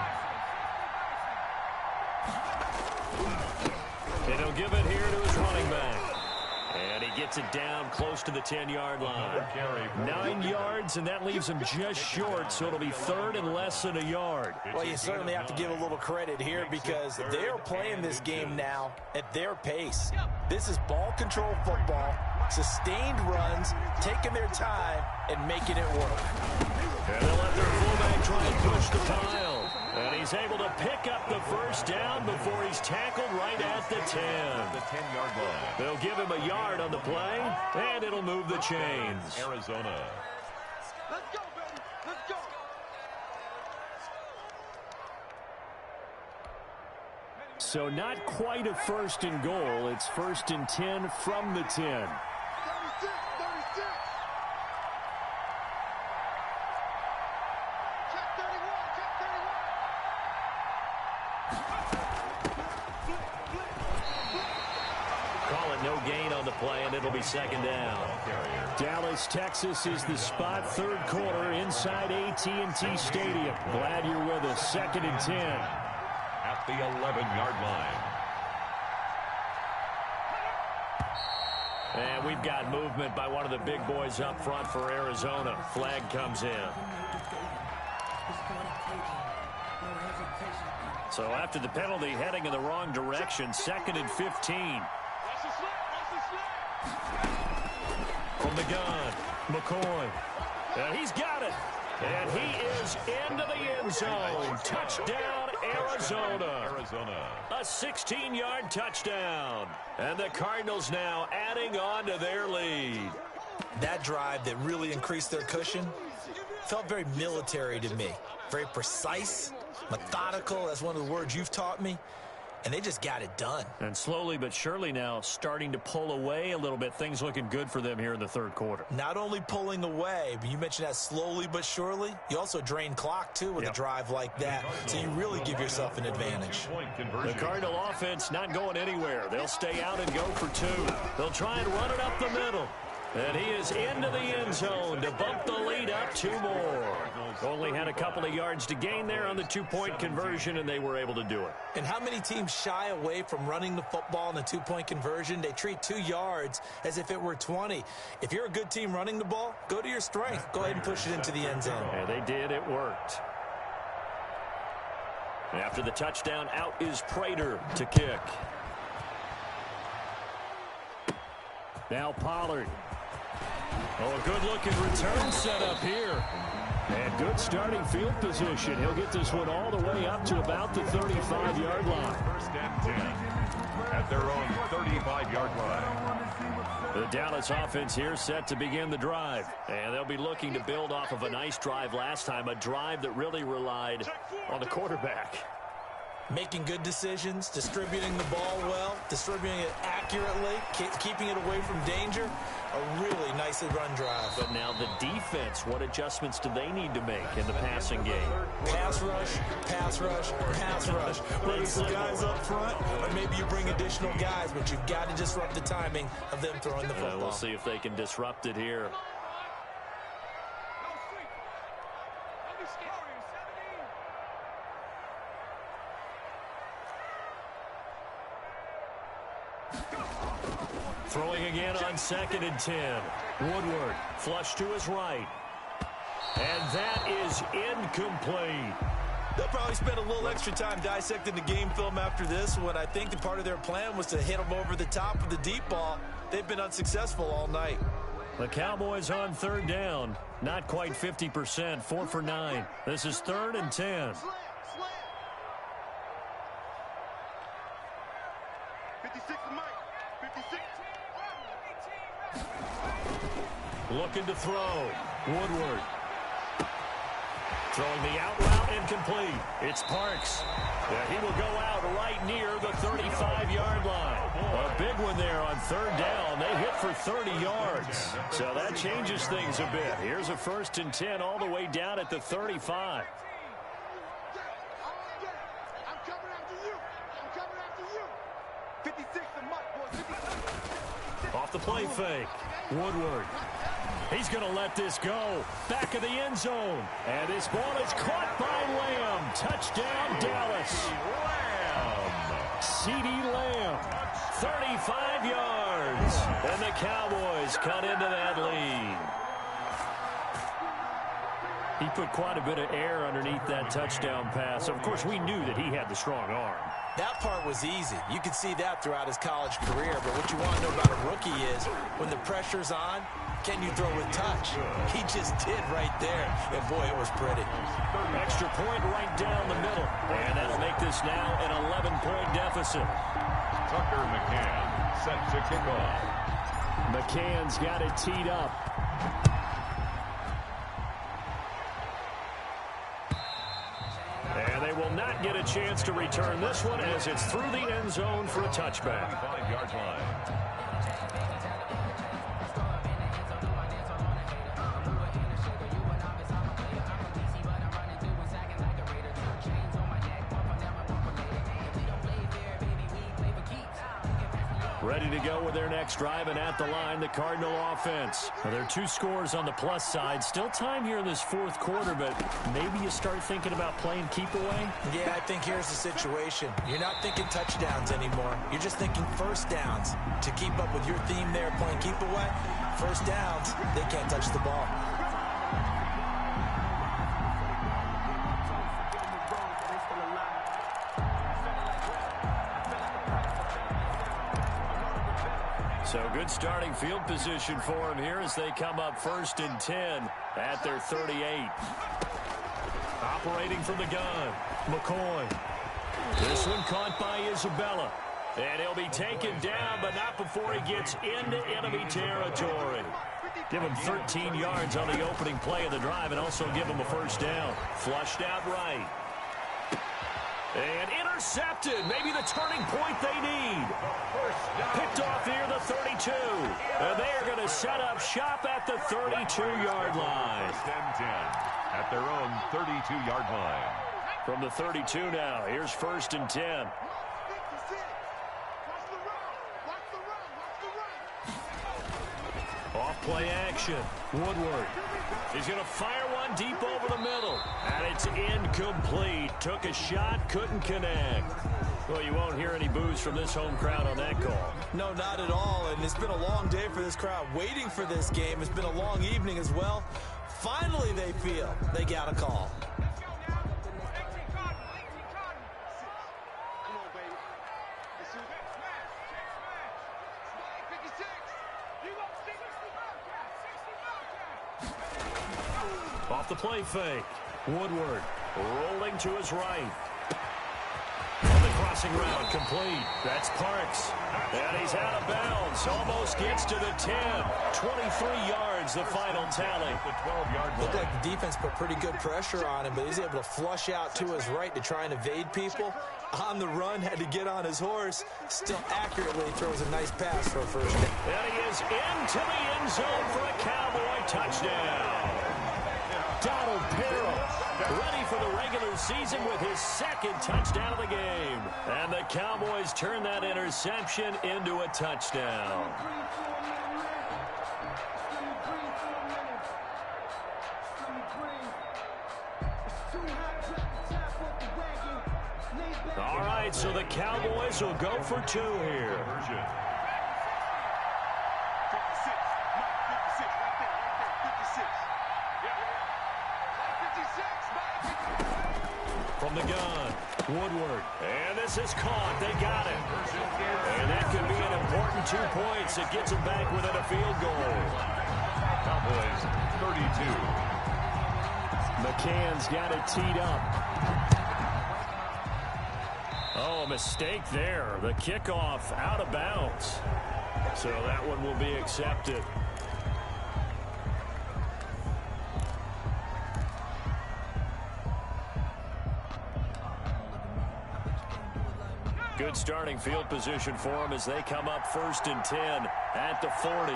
And he'll give it here to his running back. And he gets it down close to the 10-yard line. 9 yards, and that leaves him just short, so it'll be 3rd and less than a yard. Well, you certainly have to give a little credit here because they're playing this game now at their pace. This is ball control football, sustained runs, taking their time, and making it work. And they'll let their fullback try and push the pile. And he's able to pick up the 1st down before he's tackled right at the 10. The 10-yard line. They'll give him a yard on the play, and it'll move the chains. Arizona. Let's go, baby. Let's go. So not quite a 1st and goal. It's 1st and 10 from the 10. 36, 36. Check 31, check 31. Call it no gain on the play, and it'll be 2nd down. Dallas, Texas is the spot. 3rd quarter inside AT&T Stadium. Glad you're with us. 2nd and 10. At the 11-yard line. And we've got movement by one of the big boys up front for Arizona. Flag comes in. So after the penalty, heading in the wrong direction, 2nd and 15. From the gun, McCoy. And he's got it. And he is into the end zone. Touchdown, Arizona. A 16-yard touchdown. And the Cardinals now adding on to their lead. That drive that really increased their cushion felt very military to me. Very precise, methodical. That's one of the words you've taught me. And they just got it done. And slowly but surely now starting to pull away a little bit. Things looking good for them here in the 3rd quarter. Not only pulling away, but you mentioned that slowly but surely. You also drain clock, too, with a drive like that. So you really give yourself an advantage. The Cardinal offense not going anywhere. They'll stay out and go for 2. They'll try and run it up the middle. And he is into the end zone to bump the lead up 2 more. Only had a couple of yards to gain there on the 2-point conversion, and they were able to do it. And how many teams shy away from running the football in a 2-point conversion? They treat 2 yards as if it were 20. If you're a good team running the ball, go to your strength. Go ahead and push it into the end zone. And they did. It worked. After the touchdown, out is Prater to kick. Now Pollard. Oh, a good-looking return set up here. And good starting field position. He'll get this one all the way up to about the 35-yard line. First and 10 at their own 35-yard line. The Dallas offense here set to begin the drive. And they'll be looking to build off of a nice drive last time, a drive that really relied on the quarterback. Making good decisions, distributing the ball well, distributing it accurately, keeping it away from danger. A really nicely run drive. But now the defense, what adjustments do they need to make in the passing game? Pass rush, pass rush, pass rush. Whether it's the guys up front, or maybe you bring additional guys, but you've got to disrupt the timing of them throwing the football. We'll see if they can disrupt it here. Throwing again on 2nd and 10. Woodward, flush to his right. And that is incomplete. They'll probably spend a little extra time dissecting the game film after this, when I think the part of their plan was to hit them over the top of the deep ball. They've been unsuccessful all night. The Cowboys on 3rd down. Not quite 50%, 4 for 9. This is 3rd and 10. 56 Mike. 56. Looking to throw. Woodward. Throwing the out route incomplete. It's Parks. Yeah, he will go out right near the 35-yard line. A big one there on 3rd down. They hit for 30 yards. So that changes things a bit. Here's a 1st and 10 all the way down at the 35. I'm coming after you. I'm coming after you. 56 to Mike, boy. 56. Off the play fake. Woodward. He's going to let this go. Back of the end zone. And this ball is caught by Lamb. Touchdown, Dallas. Lamb. C.D. Lamb. 35 yards. And the Cowboys cut into that lead. He put quite a bit of air underneath that touchdown pass. Of course, we knew that he had the strong arm. That part was easy. You could see that throughout his college career. But what you want to know about a rookie is when the pressure's on, can you throw with touch? He just did right there. And, boy, it was pretty. Extra point right down the middle. And that'll make this now an 11-point deficit. Tucker McCann set to kick off. McCann's got it teed up. And they will not get a chance to return this one as it's through the end zone for a touchback. 5-yard line. Ready to go with their next drive, and at the line, the Cardinal offense. Well, there are 2 scores on the plus side. Still time here in this 4th quarter, but maybe you start thinking about playing keep away? Yeah, I think here's the situation. You're not thinking touchdowns anymore. You're just thinking first downs. To keep up with your theme there, playing keep away, first downs, they can't touch the ball. So good starting field position for him here as they come up 1st and 10 at their 38. Operating from the gun, McCoy. This one caught by Isabella. And he'll be taken down, but not before he gets into enemy territory. Give him 13 yards on the opening play of the drive and also give him a 1st down. Flushed out right. And intercepted. Maybe the turning point they need. Picked off near the 32. And they are going to set up shop at the 32-yard line. 1st and 10 at their own 32-yard line. From the 32 now, here's 1st and 10. Off play action. Woodward. He's going to fire one deep over the middle. And it's incomplete. Took a shot, couldn't connect. Well, you won't hear any boos from this home crowd on that call. No, not at all. And it's been a long day for this crowd waiting for this game. It's been a long evening as well. Finally, they feel they got a call. Off the play fake. Woodward rolling to his right. On the crossing route, complete. That's Parks. And he's out of bounds. Almost gets to the 10. 23 yards, the final tally. The 12-yard line. Looked like the defense put pretty good pressure on him, but he's able to flush out to his right to try and evade people. On the run, had to get on his horse. Still accurately throws a nice pass for a first down. And he is into the end zone for a Cowboy touchdown. Donald Parrell ready for the regular season with his second touchdown of the game. And the Cowboys turn that interception into a touchdown. All right, so the Cowboys will go for 2 here. From the gun, Woodward. And this is caught. They got it. And that could be an important 2 points. It gets them back within a field goal. Cowboys 32. McCann's got it teed up. Oh, a mistake there. The kickoff out of bounds. So that one will be accepted. Good starting field position for them as they come up 1st and 10 at the 40.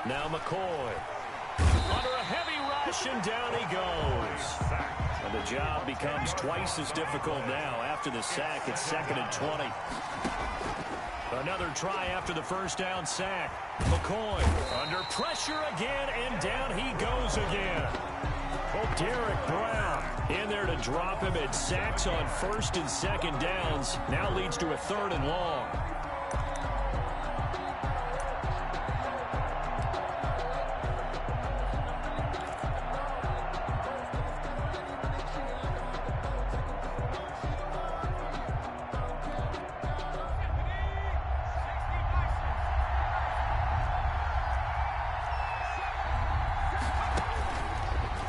Now McCoy. Under a heavy rush, and down he goes. And the job becomes twice as difficult now. After the sack, it's 2nd and 20. Another try after the first down sack. McCoy under pressure again, and down he goes again. Oh, Derek Brown in there to drop him. It sacks on 1st and 2nd downs. Now leads to a 3rd and long.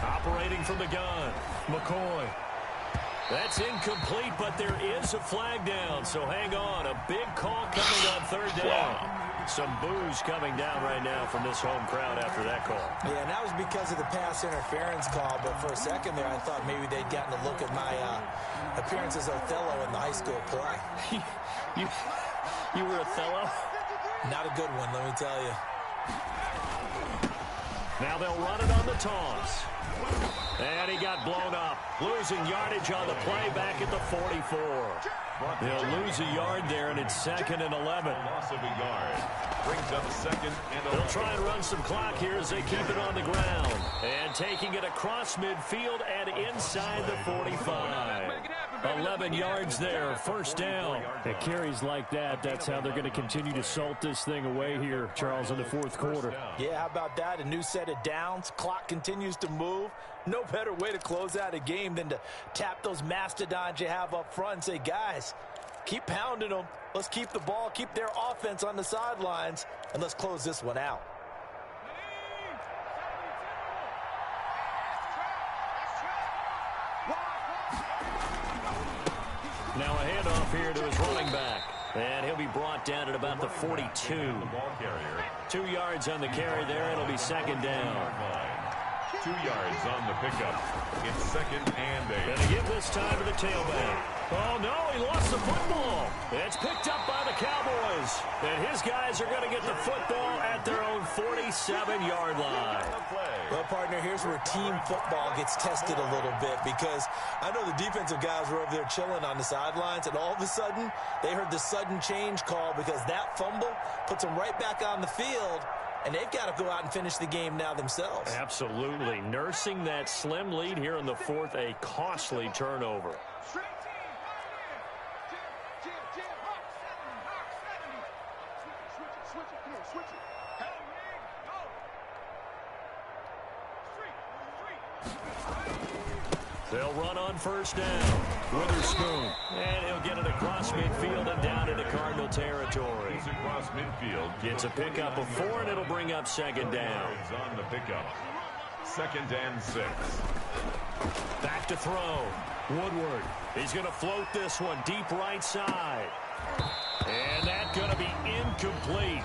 Operating from the gun, McCoy. That's incomplete, but there is a flag down, so hang on. A big call coming on 3rd down. Some boos coming down right now from this home crowd after that call. Yeah, and that was because of the pass interference call, but for a second there I thought maybe they'd gotten a look at my appearance as Othello in the high school play. You were Othello? Not a good one, let me tell you. Now they'll run it on the toss. And he got blown up. Losing yardage on the play back at the 44. They'll lose a yard there, and it's 2nd and 11. Loss of a yard. Brings up 2nd and 11. They'll try and run some clock here as they keep it on the ground. And taking it across midfield and inside the 45. 11 yards there, 1st down. It carries like that. That's how they're going to continue to salt this thing away here, Charles, in the 4th quarter. Yeah, how about that? A new set of downs. Clock continues to move. No better way to close out a game than to tap those mastodons you have up front and say, guys, keep pounding them. Let's keep the ball, keep their offense on the sidelines, and let's close this one out. Now a handoff here to his running back. And he'll be brought down at about the 42. 2 yards on the carry there. It'll be 2nd down. 2 yards on the pickup. It's 2nd and 8. Gonna give this time to the tailback. Oh, no, he lost the football. It's picked up by the Cowboys. And his guys are going to get the football at their own 47-yard line. Well, partner, here's where team football gets tested a little bit, because I know the defensive guys were over there chilling on the sidelines, and all of a sudden, they heard the sudden change call because that fumble puts them right back on the field, and they've got to go out and finish the game now themselves. Absolutely. Nursing that slim lead here in the 4th, a costly turnover. They'll run on 1st down. Witherspoon. And he'll get it across midfield and down into Cardinal territory. He's across midfield. Gets a pickup of 4, and it'll bring up second down. He's on the pickup. 2nd and 6. Back to throw. Woodward. He's going to float this one deep right side. And that's going to be incomplete.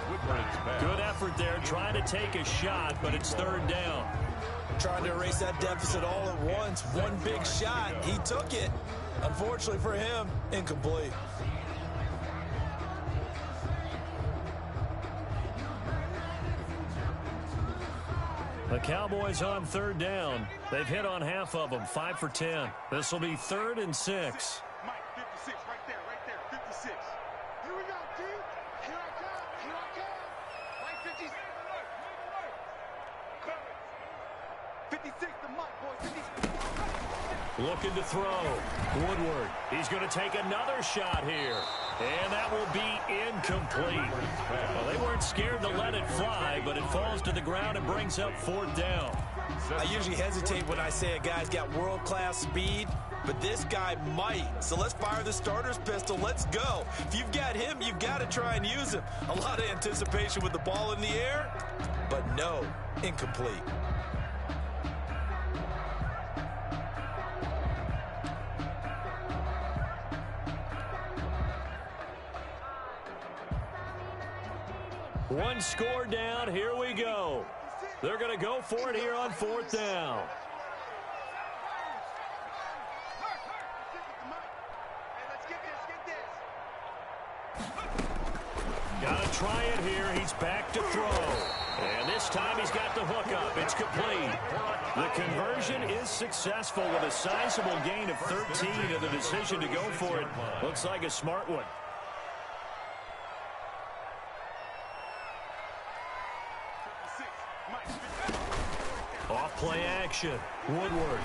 Good effort there, trying to take a shot, but it's 3rd down. Trying to erase that deficit all at once. One big shot. He took it. Unfortunately for him, incomplete. The Cowboys on 3rd down. They've hit on half of them, 5 for 10. This will be 3rd and 6. Mike, 56, right there, 56. Here we go, G. Here I come. Mike, 56. 56 to Mike, boys, 56. Looking to throw. Woodward. He's going to take another shot here. And that will be incomplete. Well, they weren't scared to let it fly, but it falls to the ground and brings up 4th down. I usually hesitate when I say a guy's got world-class speed, but this guy might. So let's fire the starter's pistol. Let's go. If you've got him, you've got to try and use him. A lot of anticipation with the ball in the air, but no, incomplete. One score down. Here we go. They're going to go for it here on 4th down. Got to try it here. He's back to throw. And this time he's got the hook up. It's complete. The conversion is successful with a sizable gain of 13, and the decision to go for it looks like a smart one. Off play action. Woodward.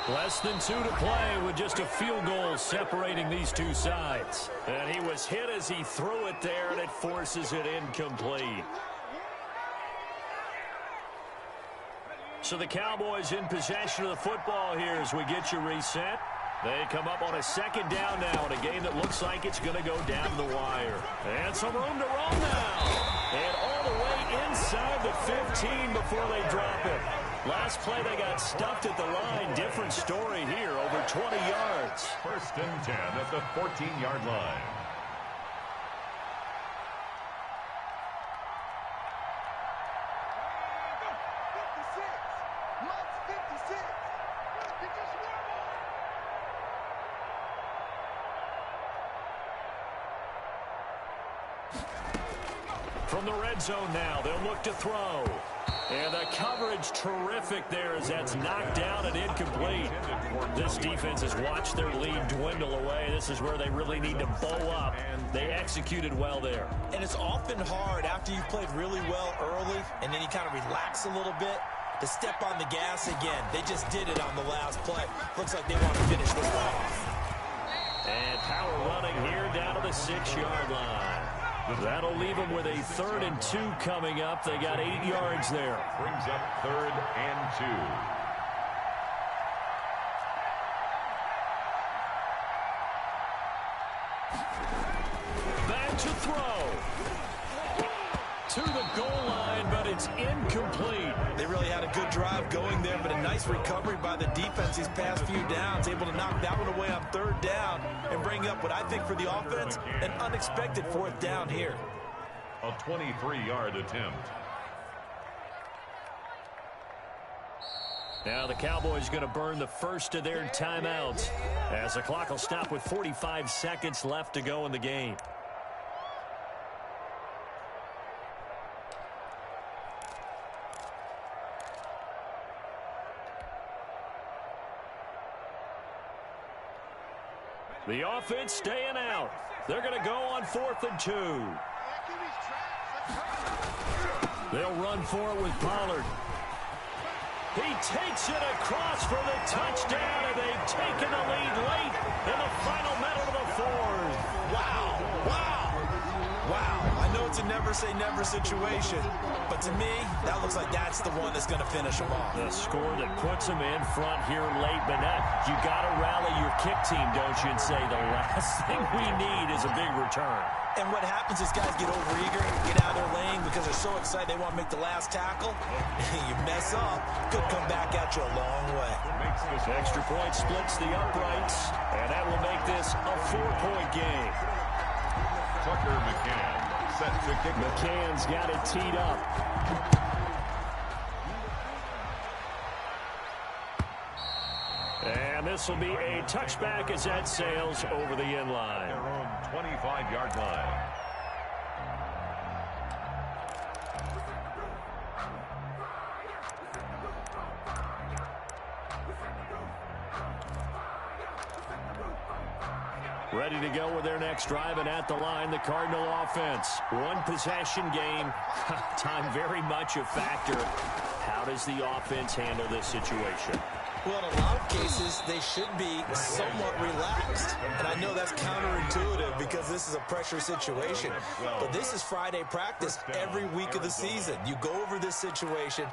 Less than 2 to play with just a field goal separating these two sides. And he was hit as he threw it there, and it forces it incomplete. So the Cowboys in possession of the football here as we get you reset. They come up on a 2nd down now in a game that looks like it's going to go down the wire. And some room to roll now. And all the way inside the 15 before they drop it. Last play they got stuffed at the line. Different story here, over 20 yards. 1st and 10 at the 14-yard line. From the red zone now, they'll look to throw. And the coverage terrific there as that's knocked down and incomplete. This defense has watched their lead dwindle away. This is where they really need to bow up. They executed well there. And it's often hard after you've played really well early and then you kind of relax a little bit to step on the gas again. They just did it on the last play. Looks like they want to finish this one off. And power running here down to the 6-yard line. That'll leave them with a 3rd and 2 coming up. They got 8 yards there. Brings up 3rd and 2. Back to throw. To the goal line, but it's incomplete. They really had a good drive going there, but a nice recovery by the defense these past few downs. Able to knock that one away on 3rd down and bring up what I think for the offense, an unexpected 4th down here. A 23-yard attempt. Now the Cowboys going to burn the first of their timeouts as the clock will stop with 45 seconds left to go in the game. The offense staying out. They're going to go on 4th and 2. They'll run for it with Pollard. He takes it across for the touchdown, and they've taken the lead late in the final minute of the 4th. Wow. Wow. Wow. I know it's a never-say-never situation, but to me, that looks like that's the one that's going to finish them off. The score that puts them in front here late, but now you got to rally your kick team, don't you, and say the last thing we need is a big return. And what happens is guys get overeager, get out of their lane because they're so excited they want to make the last tackle. You mess up, could come back at you a long way. This extra point splits the uprights, and that will make this a 4-point game. Tucker McCann set to kick. McCann's got it teed up. And this will be a touchback as that sails over the end line. Their own 25-yard line. Ready to go with their next drive, and at the line, the Cardinal offense. One possession game. Time very much a factor. How does the offense handle this situation? Well, in a lot of cases, they should be somewhat relaxed. And I know that's counterintuitive because this is a pressure situation. But this is Friday practice every week of the season. You go over this situation,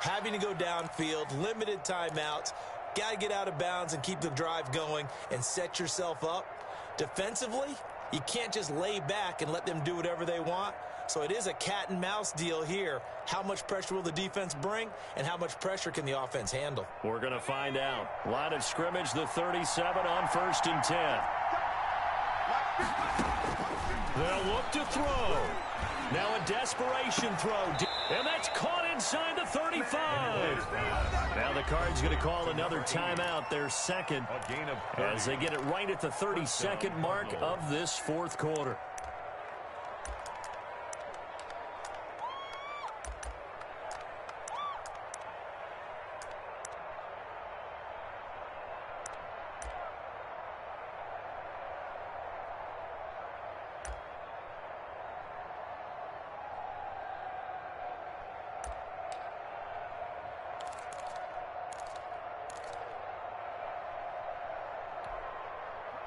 having to go downfield, limited timeouts, got to get out of bounds and keep the drive going and set yourself up. Defensively, you can't just lay back and let them do whatever they want. So it is a cat and mouse deal here. How much pressure will the defense bring, and how much pressure can the offense handle? We're going to find out. Line of scrimmage, the 37 on 1st and 10. They'll look to throw. Now a desperation throw. And that's caught inside the 35. Now the Cards going to call another timeout, their second, as they get it right at the 32nd mark of this fourth quarter.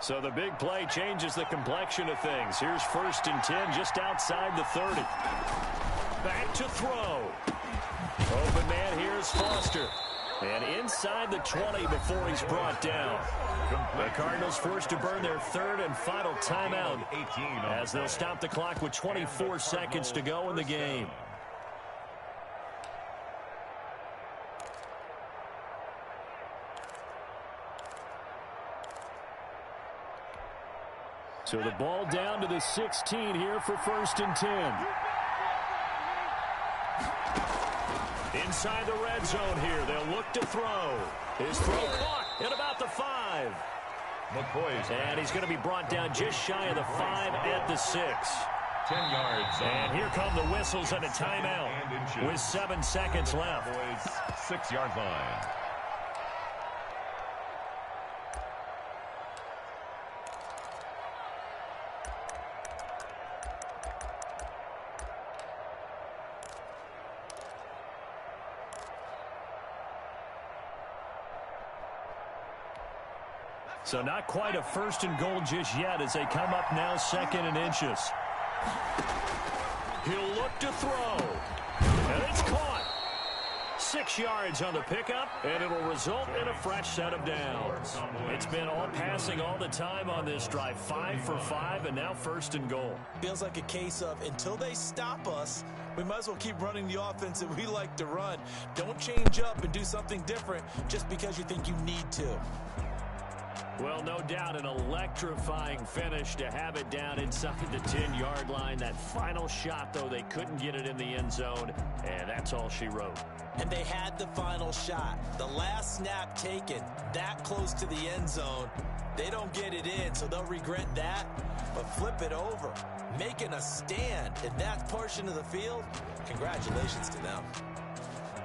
So the big play changes the complexion of things. Here's 1st and 10 just outside the 30. Back to throw. Open man here is Foster. And inside the 20 before he's brought down. The Cardinals forced to burn their third and final timeout as they'll stop the clock with 24 seconds to go in the game. So the ball down to the 16 here for 1st and 10. Inside the red zone here. They'll look to throw. His throw caught at about the 5. And he's going to be brought down just shy of the 5 at the 6. 10 yards. And here come the whistles and a timeout with 7 seconds left. 6-yard line. So not quite a 1st and goal just yet as they come up now 2nd and inches. He'll look to throw. And it's caught. 6 yards on the pickup, and it'll result in a fresh set of downs. It's been all passing all the time on this drive. 5 for 5, and now 1st and goal. Feels like a case of until they stop us, we might as well keep running the offense that we like to run. Don't change up and do something different just because you think you need to. Well, no doubt an electrifying finish to have it down inside the 10-yard line. That final shot, though, they couldn't get it in the end zone, and that's all she wrote. And they had the final shot. The last snap taken that close to the end zone. They don't get it in, so they'll regret that. But flip it over, making a stand in that portion of the field. Congratulations to them.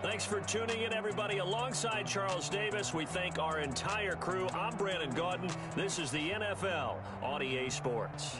Thanks for tuning in, everybody. Alongside Charles Davis, we thank our entire crew. I'm Brandon Gaudin. This is the NFL on EA Sports.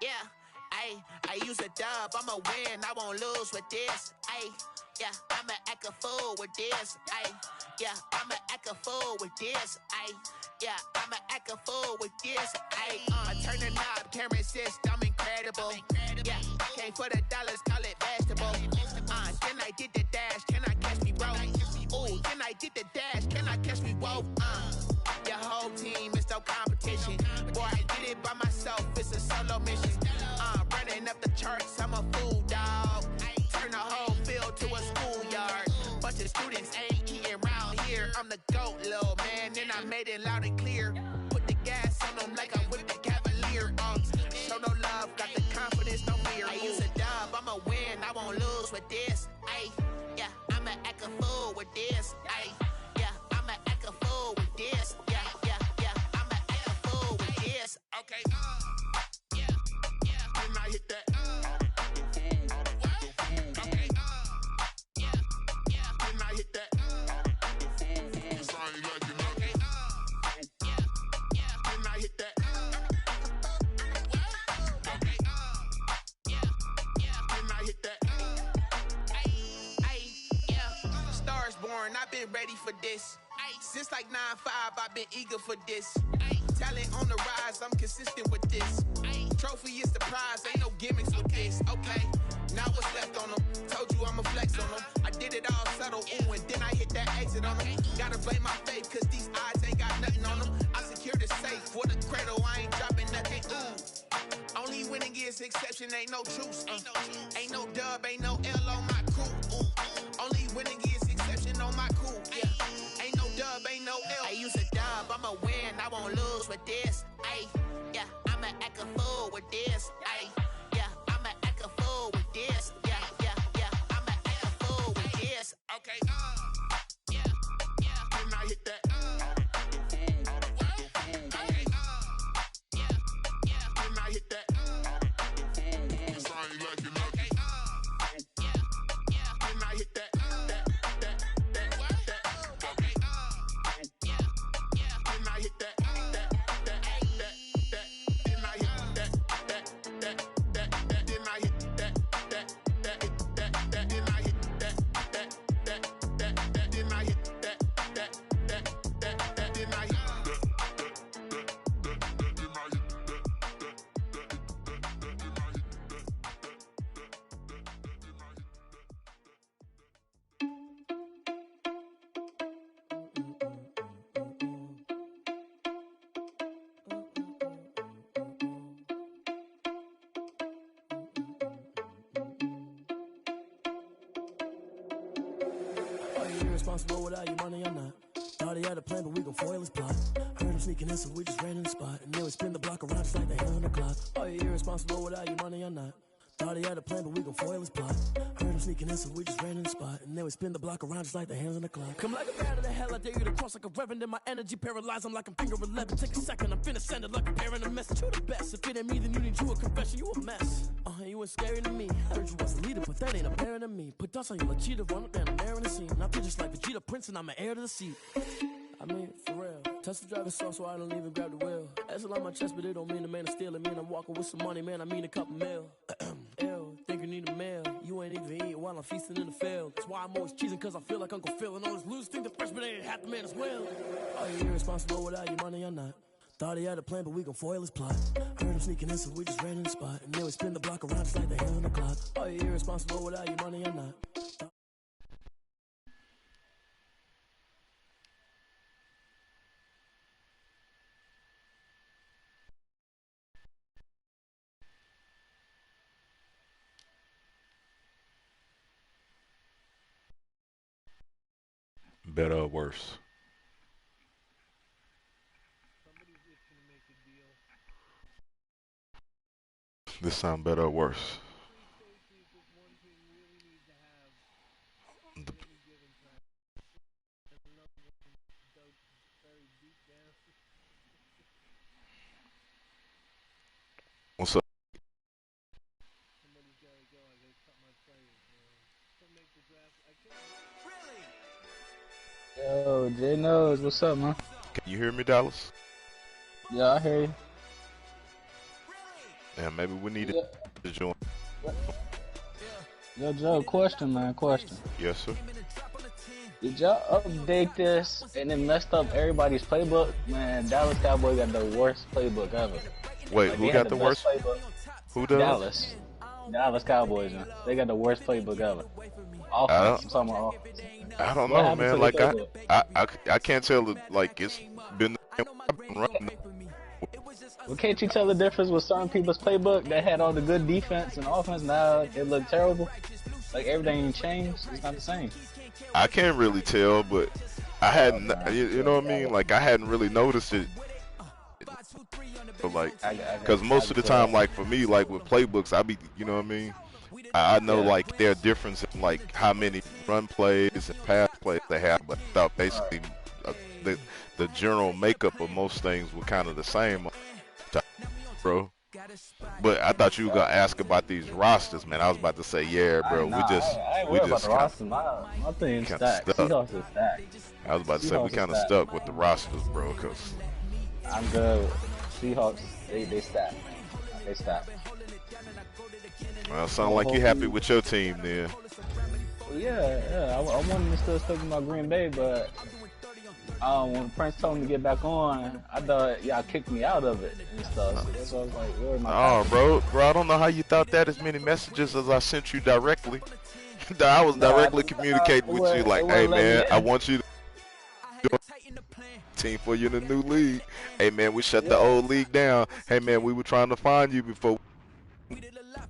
Yeah, I use a dub, I'ma win, I won't lose with this. Yeah, I'ma act a fool with this. Yeah, I'ma act a fool with this. Yeah, I'ma act a fool with this. I turn the knob, can't resist, I'm incredible. Yeah, came for the dollars, call it vegetable. Then I did the dash, can I catch me, bro? Ooh, then I did the dash, can I catch me, whoa? Your whole team is no competition. Boy, I did it by myself, it's a solo mission. Running up the charts, I'm a fool, dog. Turn the whole field to a schoolyard. Bunch of students ain't eating round here. I'm the GOAT, little man, and I made it loud and clear. Put the gas on them like I'm with the Cavalier. Show no love, got the confidence, no fear. I use a dub, I'ma win, I won't lose with this. Yeah, I'ma act a fool with this. Yeah, I'ma act a fool with this. Yeah, I'ma act a fool with this. Okay. Then I hit that. Okay. Then I hit that. Cause I ain't like it, okay. Then I hit that. Okay. Then I hit that. Yeah. Stars born, I've been ready for this. Since like 9-5, I've been eager for this. Talent on the rise, I'm consistent with this. Trophy is the prize, ain't no gimmicks with this. Okay, now what's left on them? Told you I'ma flex on them. I did it all subtle, ooh, and then I hit that exit on them. Gotta blame my faith, cause these odds ain't got nothing on them. I secured the safe for the cradle, I ain't dropping nothing, ooh. Only winning is exception, ain't no truce. Ain't no dub, ain't no L on my crew, ooh. Only winning is exception on my crew, yeah. Ain't no dub, ain't no L. I use a dub, I'ma win, I won't lose with this. Yeah, I'ma act a fool with this. Yeah, I'ma act a fool with this. Yeah, I'ma act a fool with this. Okay. Then I hit that. Okay. Then I hit that. Cause I ain't like it, okay. Then I hit that. Okay. Then I hit that. Then I hit that. irresponsible without your money or not. Thought he had a plan, but we gon' foil his plot. Heard him sneaking in, so we just ran in the spot. And then we spin the block around just like the hand on the clock. Are you irresponsible without your money or not? Thought he had a plan, but we gon' foil his plot. Heard him sneaking in, so we just ran in the spot. And then we spin the block around just like the hands on the clock. Come like a bat of the hell, I dare you to cross like a reverend. In my energy paralyzed, I'm like I'm finger 11. Take a second, I'm finna send it like a parent a message. You the best, if it ain't me, then you need you a confession. You a mess. You ain't scary to me. Heard you was a leader, but that ain't apparent to me. Put dust on your cheetah, run up down the air in the scene. I feel just like Vegeta Prince, and I'm an heir to the seat. I mean, for real. Touch the driver's sauce, so I don't even grab the wheel. That's on my chest, but it don't mean the man is stealing. Mean I'm walking with some money, man. I mean a couple mil. Ew, think you need a meal. You ain't even eating while I'm feasting in the field. That's why I'm always cheesing, cause I feel like Uncle Phil. And all this losers think the freshman ain't half the man as well. Are you irresponsible without your money or not? Thought he had a plan, but we gon' foil his plot. Heard him sneaking in, so we just ran in the spot. And then we spin the block around just like the hand on the clock. Are you irresponsible without your money or not? Better or worse? This sound better or worse? What's up? Yo, Jay knows. What's up, man? Can you hear me, Dallas? Yeah, I hear you. Yeah, maybe we need to join. Yo, Joe, question, man, question. Yes, sir. Did y'all update this and it messed up everybody's playbook? Man, Dallas Cowboys got the worst playbook ever. Wait, like, who got the worst? Playbook. Who does? Dallas Cowboys, man. They got the worst playbook ever. Offense, I don't know, man. Like I can't tell it. Like it's been running. Well, can't you tell the difference with certain people's playbook that had all the good defense and offense? Now it looked terrible. Like everything changed. It's not the same. I can't really tell, but I hadn't. You know what I mean? Like I hadn't really noticed it. But like, because most of the time, like for me, like with playbooks, I be, you know what I mean? I know like their difference in like how many run plays and pass plays they have, but I thought basically the general makeup of most things were kind of the same, bro. But I thought you were gonna ask about these rosters, man. I was about to say, yeah, bro. I just my thing's stacked. Seahawks is stacked. I was about to say we kind of stuck with the rosters, bro. Cause I'm good. Seahawks, they stacked. They stacked. Well, sound like you happy with your team then. Well, yeah. I wanted to still stick with my Green Bay, but when Prince told me to get back on, I thought y'all kicked me out of it and stuff. So that's why I was like, where am I? Oh, bro, I don't know how you thought that as many messages as I sent you directly. I was directly communicating with you like, hey, man, I want you to do a team for you in the new league. Hey, man, we shut the old league down. Hey, man, we were trying to find you before.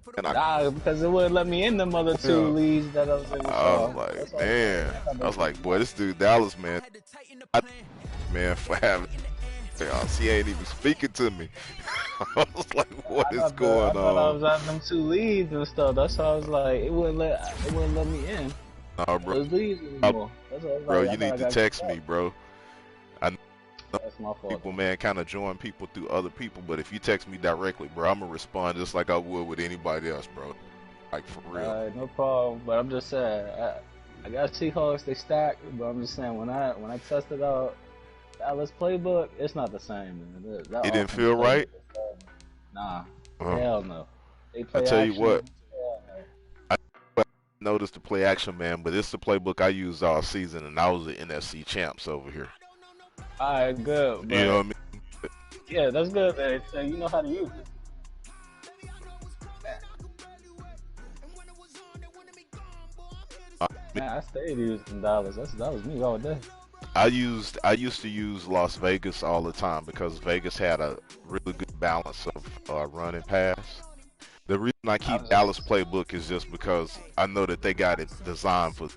Because it wouldn't let me in them other two leagues that I was in. I was like, man, I was like, boy, this dude Dallas, man, for having, he ain't even speaking to me. I was like, what is going on? I thought I was out of them two leagues and stuff. That's why I was like, it wouldn't let me in. No, bro. Those leagues anymore. Bro, you need to text me, bro. That's my fault. People, man, kind of join people through other people, but if you text me directly, bro, I'm gonna respond just like I would with anybody else, bro. Like for real. No problem. But I'm just saying, I got Seahawks, they stacked, but I'm just saying when I tested out Dallas playbook, it's not the same, man. It didn't feel right. Nah, hell no. They play I tell action. you what. I noticed the play action, man, but it's the playbook I used all season, and I was the NFC champs over here. Alright, good. You know what I mean? Yeah, that's good, man. So you know how to use it. Man, I stayed using Dallas. That was me all day. I used to use Las Vegas all the time because Vegas had a really good balance of run and pass. The reason I keep Dallas playbook is just because I know that they got it designed for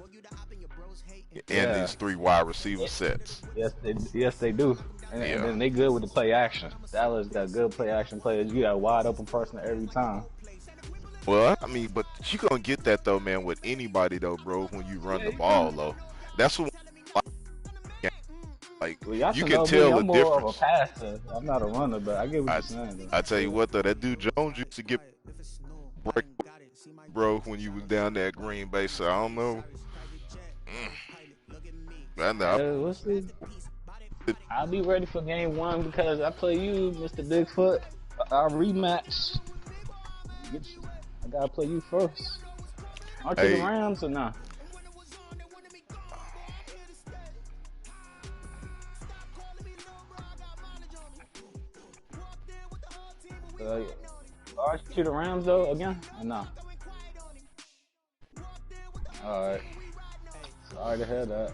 and Yeah. these 3 wide receiver sets. Yes, they do. And then they good with the play action. Dallas got good play action players. You got a wide open person every time. Well, I mean, but you gonna get that though, man, with anybody though, bro. When you run the you ball, can. though, that's what like Well, y'all you should can know me. tell the I'm more of a difference. passer. I'm not a runner, but I get what I you're saying. Though. I tell you what though, that dude Jones used to get break, bro, when you was down there at Green Bay. So I don't know. We'll see. I'll be ready for game 1 because I play you, Mr. Bigfoot. Our rematch. I gotta play you first. Aren't you the Rams or not? Aren't you the Rams though again? Or no? Alright. Sorry to hear that.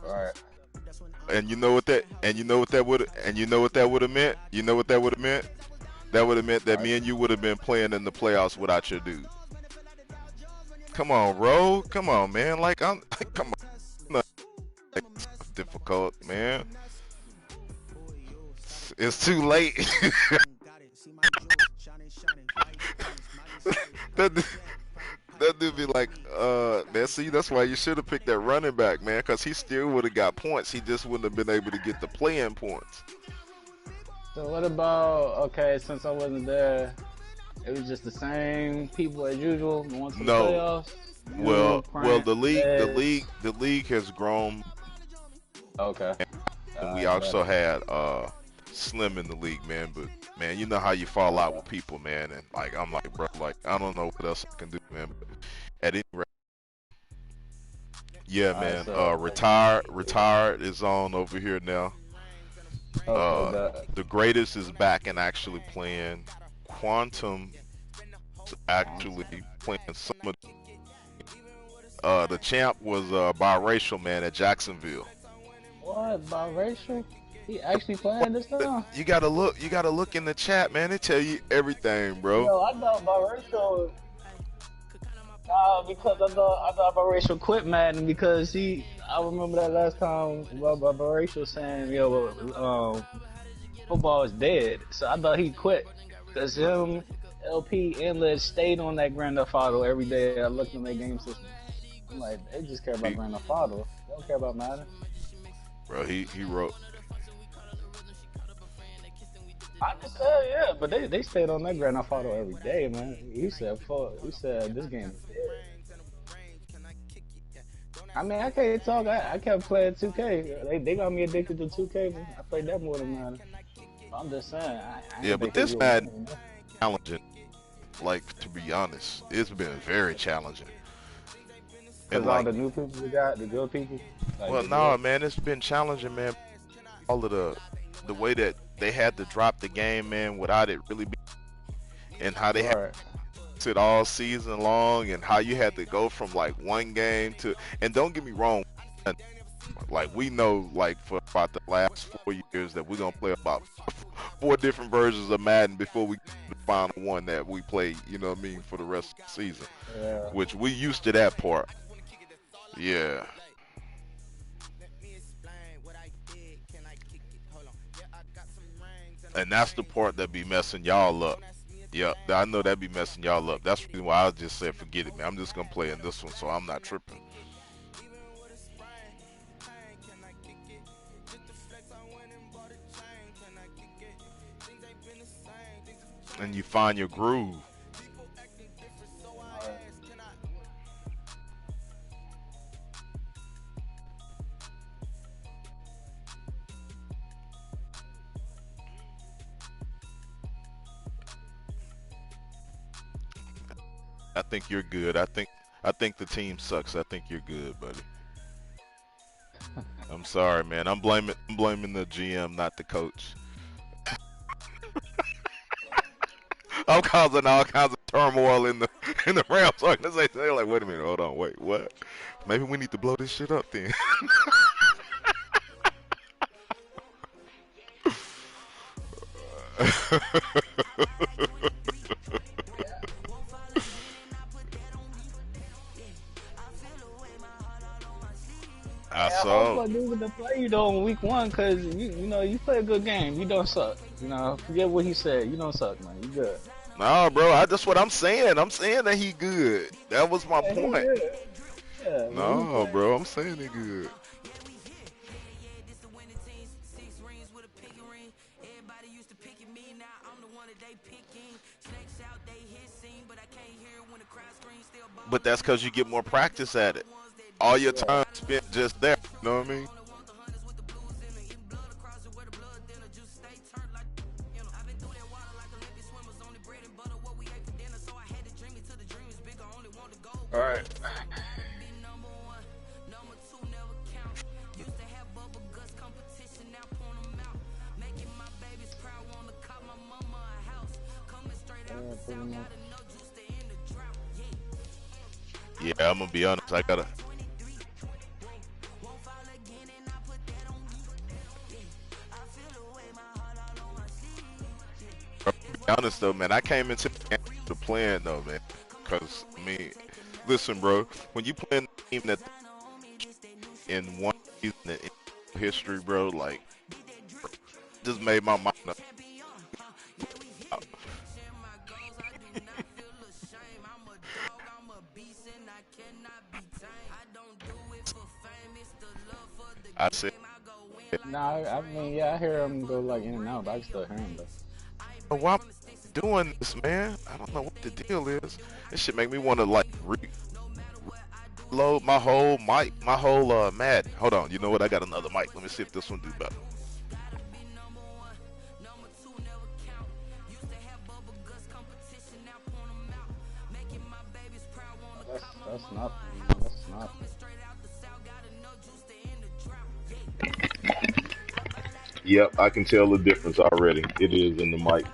Alright. And you know what that would have meant? You know what that would have meant? That would have meant that me and you would have been playing in the playoffs without your dude. Come on, Ro. Come on, man. Like come on. It's difficult, man. It's too late. That dude be like, man, see, that's why you should have picked that running back, man, because he still would have got points. He just wouldn't have been able to get the playing points. So what about, okay, since I wasn't there, it was just the same people as usual going to the playoffs? Well, the league has grown. Okay. And we also had Slim in the league, man, but man, you know how you fall out with people, man, and like I'm like, bro, like I don't know what else I can do, man. But at any rate, yeah, man. Retired is on over here now. The greatest is back and actually playing. Quantum is actually playing some of the champ was biracial, man, at Jacksonville. What, biracial? He actually playing this time? You gotta look in the chat, man. They tell you everything, bro. No, I thought biracial. Because I thought biracial quit Madden because I remember that last time biracial saying, football is dead. So I thought he quit because him, LP, and Ledge stayed on that Grand Theft Auto every day. I looked in their game system. I'm like, they just care about Grand Theft Auto. They don't care about Madden. Bro, he wrote. I can tell, yeah, but they stayed on that Grand Theft Auto every day, man. He said this game is dead. I mean, I can't talk. I kept playing 2K. They got me addicted to 2K. Man. I played that more than Madden. I'm just saying. But this Madden challenging. Like, to be honest, it's been very challenging. Because all the new people we got, the good people. Man, it's been challenging, man. All of the way that they had to drop the game, man, without it really being, and how they had it all season long, and how you had to go from like one game to, and don't get me wrong, like we know, like for about the last 4 years that we're gonna play about 4 different versions of Madden before we get to the final one that we play, you know what I mean, for the rest of the season. Yeah. Which we used to that part. Yeah. And that's the part that be messing y'all up. Yeah, I know that be messing y'all up. That's the reason why I just said forget it, man. I'm just gonna play in this one, so I'm not tripping. And you find your groove. I think you're good. I think the team sucks. I think you're good, buddy. I'm sorry, man. I'm blaming the GM, not the coach. I'm causing all kinds of turmoil in the Rams organization. They're like, wait a minute, hold on, wait, what? Maybe we need to blow this shit up then. So I hope to play you though in week 1 because you know you play a good game. You don't suck. You know, forget what he said. You don't suck, man. You good. nah, bro. That's what I'm saying. I'm saying that he good. That was my point. Yeah, No, bro. I'm saying he good. But that's because you get more practice at it. All your time spent just there. You know what I mean? All right. Yeah, I'm gonna be honest. I gotta. Bro, to be honest though, man, I came into the plan though, man. Cause I mean, listen, bro, when you play a team that in one season in history, bro, like, just made my mind up. I said, Nah, I mean, yeah, I hear him go like in and out, but I can still hear him though. why am I doing this, man? I don't know what the deal is. This shit make me want to like reload my whole mic, my whole Madden. Hold on, you know what? I got another mic. Let me see if this one do better. That's not. That's not. Yep, I can tell the difference already. It is in the mic.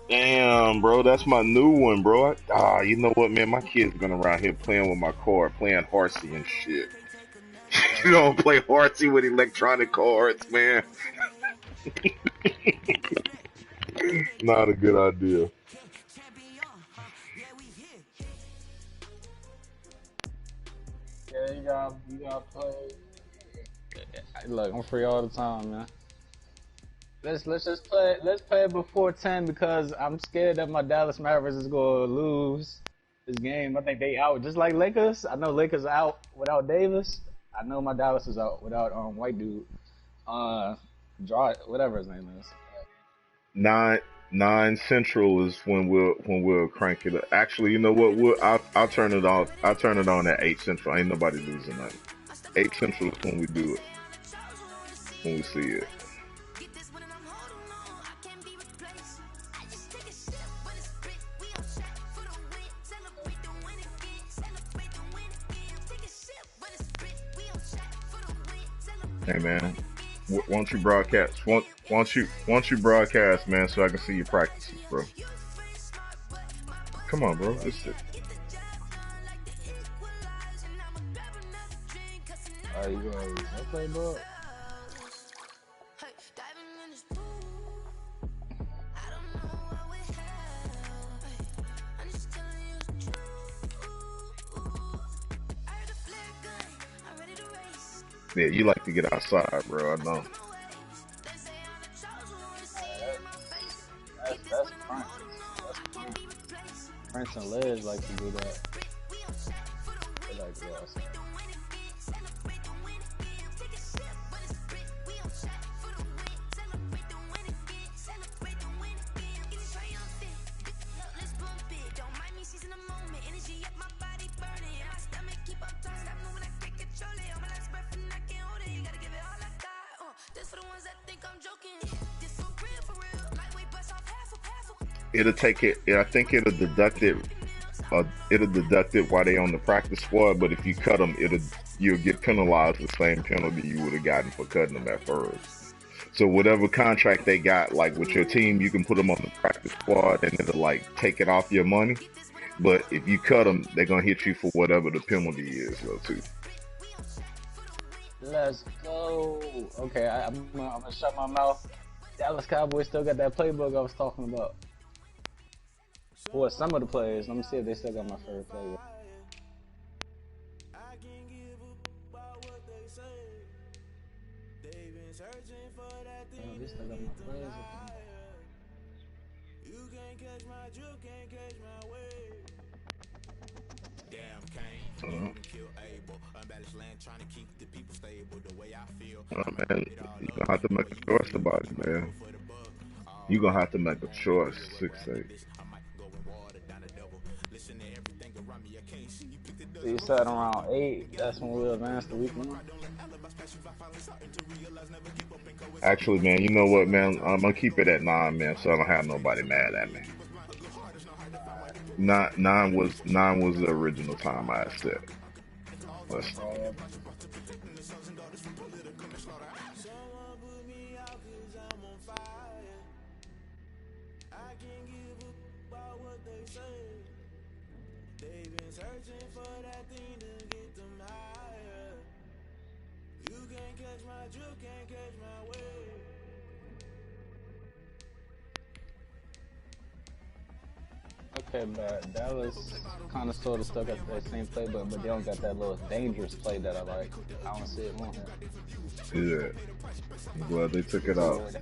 Damn, bro, that's my new one, bro. You know what, man? My kid's been around here playing with my car, playing horsey and shit. You don't play horsey with electronic cards, man. Not a good idea. Yeah, you gotta play. Look, I'm free all the time, man. Let's just play. Let's play it before 10 because I'm scared that my Dallas Mavericks is gonna lose this game. I think they out just like Lakers. I know Lakers are out without Davis. I know my Dallas is out without white dude. Whatever his name is. 9 Central is when we'll crank it up. Actually, you know what? I'll turn it off. I'll turn it on at 8 Central. Ain't nobody losing nothing. 8 Central is when we do it. When we see it. Hey man, won't you broadcast? Won't you broadcast, man, so I can see your practices, bro? Come on, bro. This is it. You gonna play, bro? Yeah, you like to get outside, bro. I know. That's Prince. Prince and Liz like to do that. They like to go outside. It'll take it. I think it'll deduct it. It'll deduct it while they on the practice squad. But if you cut them, you'll get penalized the same penalty you would have gotten for cutting them at first. So whatever contract they got, like with your team, you can put them on the practice squad, and it'll like take it off your money. But if you cut them, they're gonna hit you for whatever the penalty is, though, too. Let's go. Okay, I'm gonna shut my mouth. Dallas Cowboys still got that playbook I was talking about. Or some of the players. Let me see if they still got my favorite player. Damn, this nigga my players. Oh man, you gonna have to make a choice about it, man. You gonna have to make a choice. 6-8. So you said around 8. That's when we'll advance to week 1. Actually, man, you know what, man? I'm gonna keep it at 9, man, so I don't have nobody mad at me. 9 was the original time I had said. Listen. Okay, but Dallas kind of sort of stuck at that same play, but they don't got that little dangerous play that I like. I don't see it on here. Yeah. I'm glad they took it out.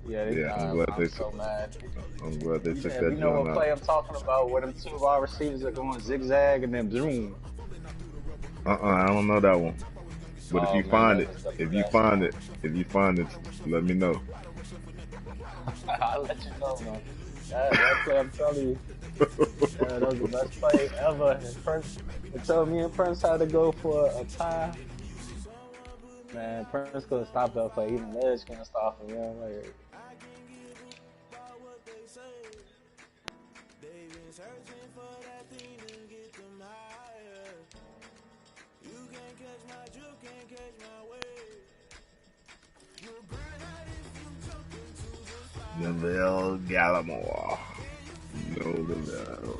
Yeah, I'm glad they so mad. I'm glad they took that. You know what out. play I'm talking about? Where them 2 wide receivers are going zigzag and then zoom. I don't know that one. But if you find it, let me know. I'll let you know, man. That play, I'm telling you, that was the best play ever. They told me and Prince had to go for a tie. Man, Prince couldn't stop that play. Even Ledge couldn't stop him. You know, like, Neville Gallimore. No, Neville.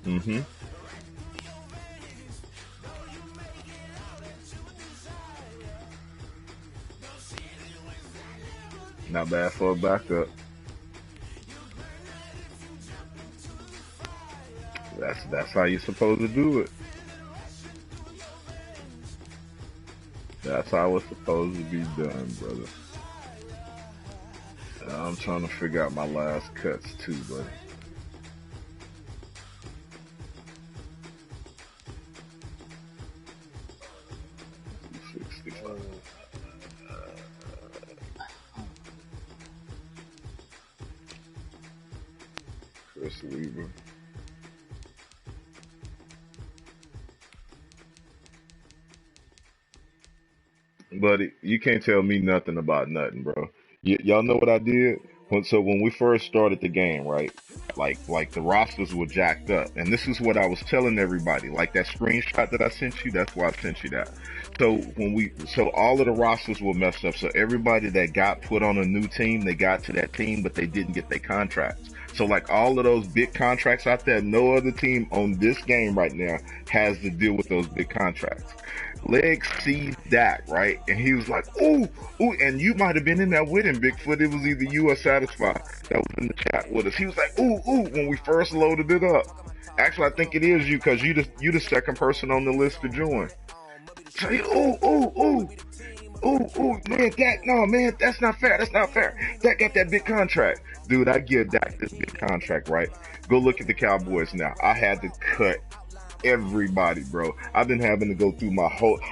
Mm-hmm. Not bad for a backup. That's how you're supposed to do it. That's how it's supposed to be done, brother. I'm trying to figure out my last cuts too, buddy. Chris Weaver. Buddy, you can't tell me nothing about nothing, bro. Y'all know what I did? When we first started the game, right? Like the rosters were jacked up. And this is what I was telling everybody. Like that screenshot that I sent you, that's why I sent you that. So all of the rosters were messed up. So everybody that got put on a new team, they got to that team, but they didn't get their contracts. So like all of those big contracts out there, no other team on this game right now has to deal with those big contracts. Leg sees that, right? And he was like, ooh, and you might have been in there with him, Bigfoot. It was either you or Satisfied that was in the chat with us. He was like, ooh, when we first loaded it up. Actually, I think it is you, because you the second person on the list to join. So he, ooh, man, that's not fair. That got that big contract. Dude, I give Dak this big contract, right? Go look at the Cowboys now. I had to cut everybody, bro. I've been having to go through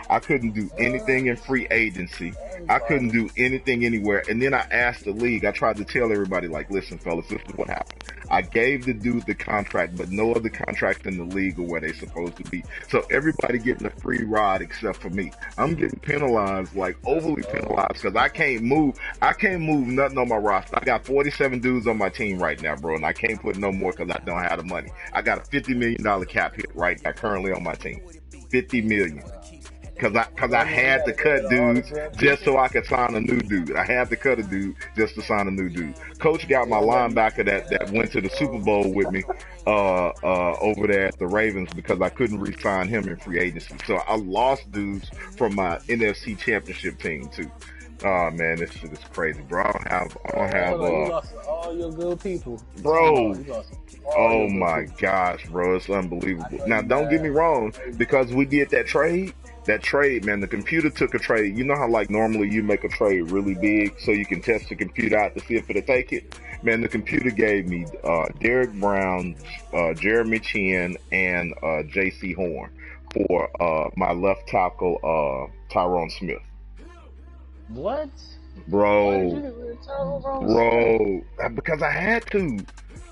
I couldn't do anything in free agency. I couldn't do anything anywhere. And then I asked the league, I tried to tell everybody, like, listen, fellas, this is what happened. I gave the dude the contract, but no other contract in the league are where they supposed to be. So everybody getting a free ride except for me. I'm getting penalized, like overly penalized, because I can't move nothing on my roster. I got 47 dudes on my team right now, bro, and I can't put no more because I don't have the money. I got a $50 million cap hit right now currently on my team. $50 million. cause I had to cut dudes just so I could sign a new dude. I had to cut a dude just to sign a new dude. Coach got my linebacker that went to the Super Bowl with me over there at the Ravens because I couldn't re-sign him in free agency. So I lost dudes from my NFC Championship team too. Oh man, this shit is crazy, bro. I don't have you lost all your good people. Bro. You lost Oh my gosh, bro, it's unbelievable. Now, don't get me wrong, because we did that trade, man, the computer took a trade. You know how like normally you make a trade really big so you can test the computer out to see if it'll take it? Man, the computer gave me Derek Brown, Jeremy Chin, and J.C. Horn for my left tackle, Tyrone Smith. What? Bro, Why did you get rid of Tyrone Smith? Because I had to.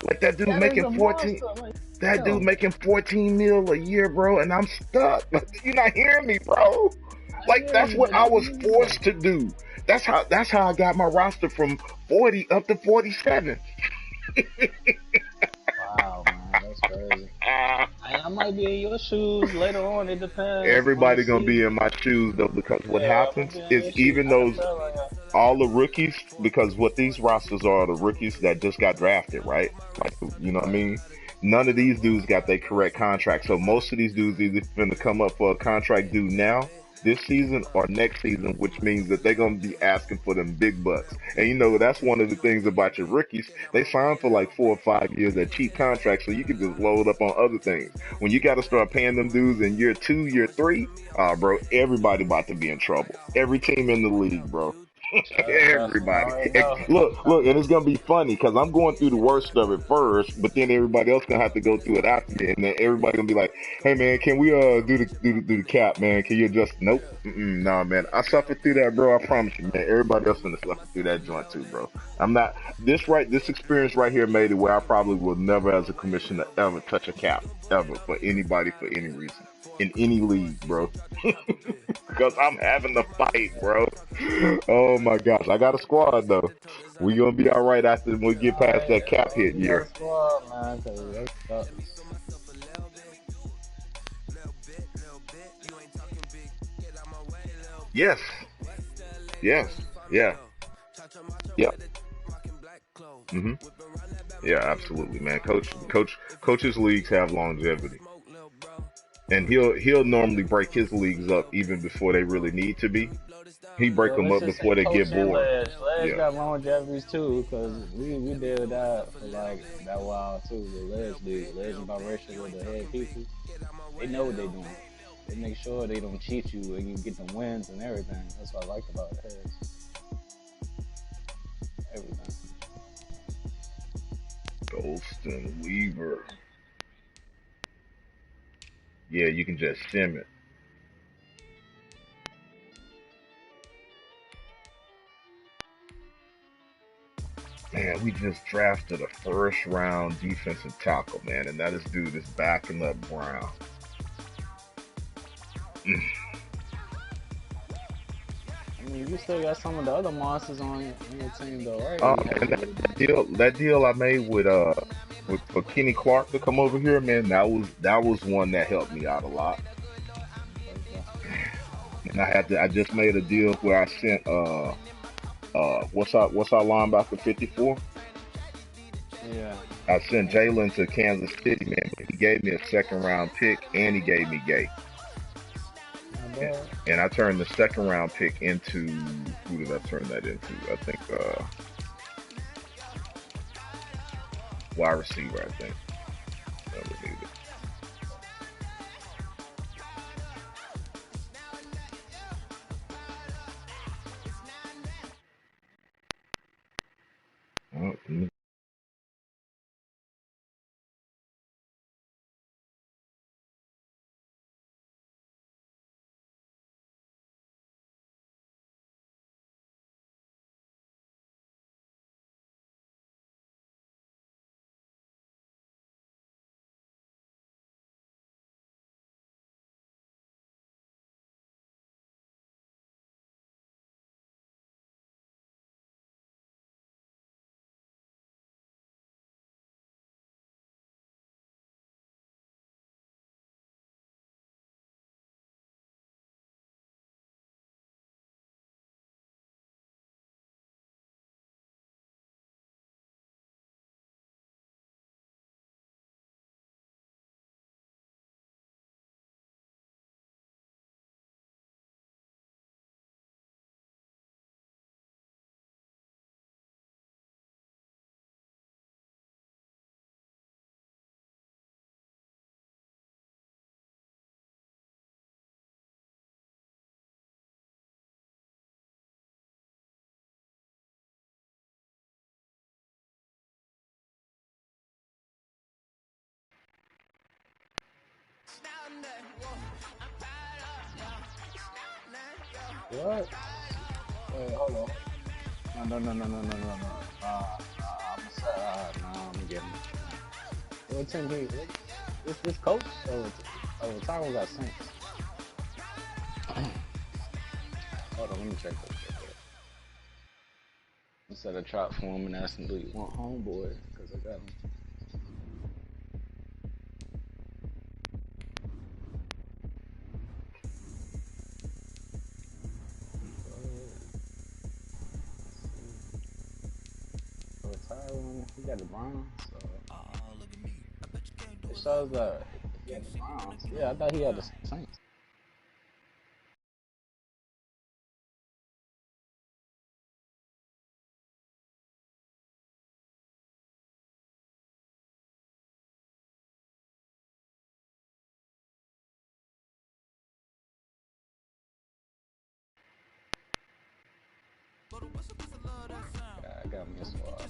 Like that dude making 14. Like, that dude making 14 mil a year, bro, and I'm stuck. Like, you're not hearing me, bro. Like that's what I was forced to do. That's how I got my roster from 40 up to 47. Wow, man, that's crazy. I might be in your shoes later on. It depends. Everybody gonna be in my shoes though, because what happens is even those all the rookies, because what these rosters are the rookies that just got drafted, right? Like, you know what I mean? None of these dudes got their correct contract, so most of these dudes either finna come up for a contract due now, this season, or next season, which means that they're gonna be asking for them big bucks. And you know that's one of the things about your rookies. They sign for like 4 or 5 years at cheap contracts, so you can just load up on other things. When you got to start paying them dudes in year 2, year 3, bro, everybody about to be in trouble. Every team in the league, bro. Everybody. Look, and it's gonna be funny because I'm going through the worst of it first, but then everybody else gonna have to go through it after me, and then everybody gonna be like, "Hey man, can we do the cap, man? Can you adjust?" Nope, nah, man. I suffered through that, bro. I promise you, man. Everybody else gonna suffer through that joint too, bro. I'm not this experience right here made it where I probably will never, as a commissioner, ever touch a cap ever for anybody for any reason in any league, bro. Because I'm having to fight, bro. Oh my gosh, I got a squad though. We gonna be all right after we get past that cap hit year. Yes. Yeah. Mhm. Yeah, absolutely, man. Coaches leagues have longevity. And he'll normally break his leagues up even before they really need to be. He break them let's up just say before they Coach get and bored. Ledge. Ledge Yeah. got longevities too, because we did that for like that while too. The Ledge League, Ledge and biracial with the head people, they know what they doing. They make sure they don't cheat you and you get them wins and everything. That's what I like about it. Everything. Golston Weaver. Yeah, you can just sim it. Man, we just drafted a first round defensive tackle, man, and that is dude is backing up Brown. I mean, you still got some of the other monsters on your team though, right? And that deal I made with for Kenny Clark to come over here, man, that was one that helped me out a lot. And I just made a deal where I sent what's our linebacker 54? Yeah. I sent Jalen to Kansas City, man. He gave me a second round pick and he gave me Gay. And I turned the second round pick into, who did I turn that into? I think wide receiver, I think. That would be it. Oh, What? Wait, hold on. No. I'm getting it. What team he? This coach? Oh, Tyro got Saints. Hold on, let me check this. Instead of trap for him and ask him, do you want homeboy? Because I got him. So Tyron, he got the Browns. So it shows that he had the Browns. Yeah, I thought he had the Saints. Yeah, I got me a squad.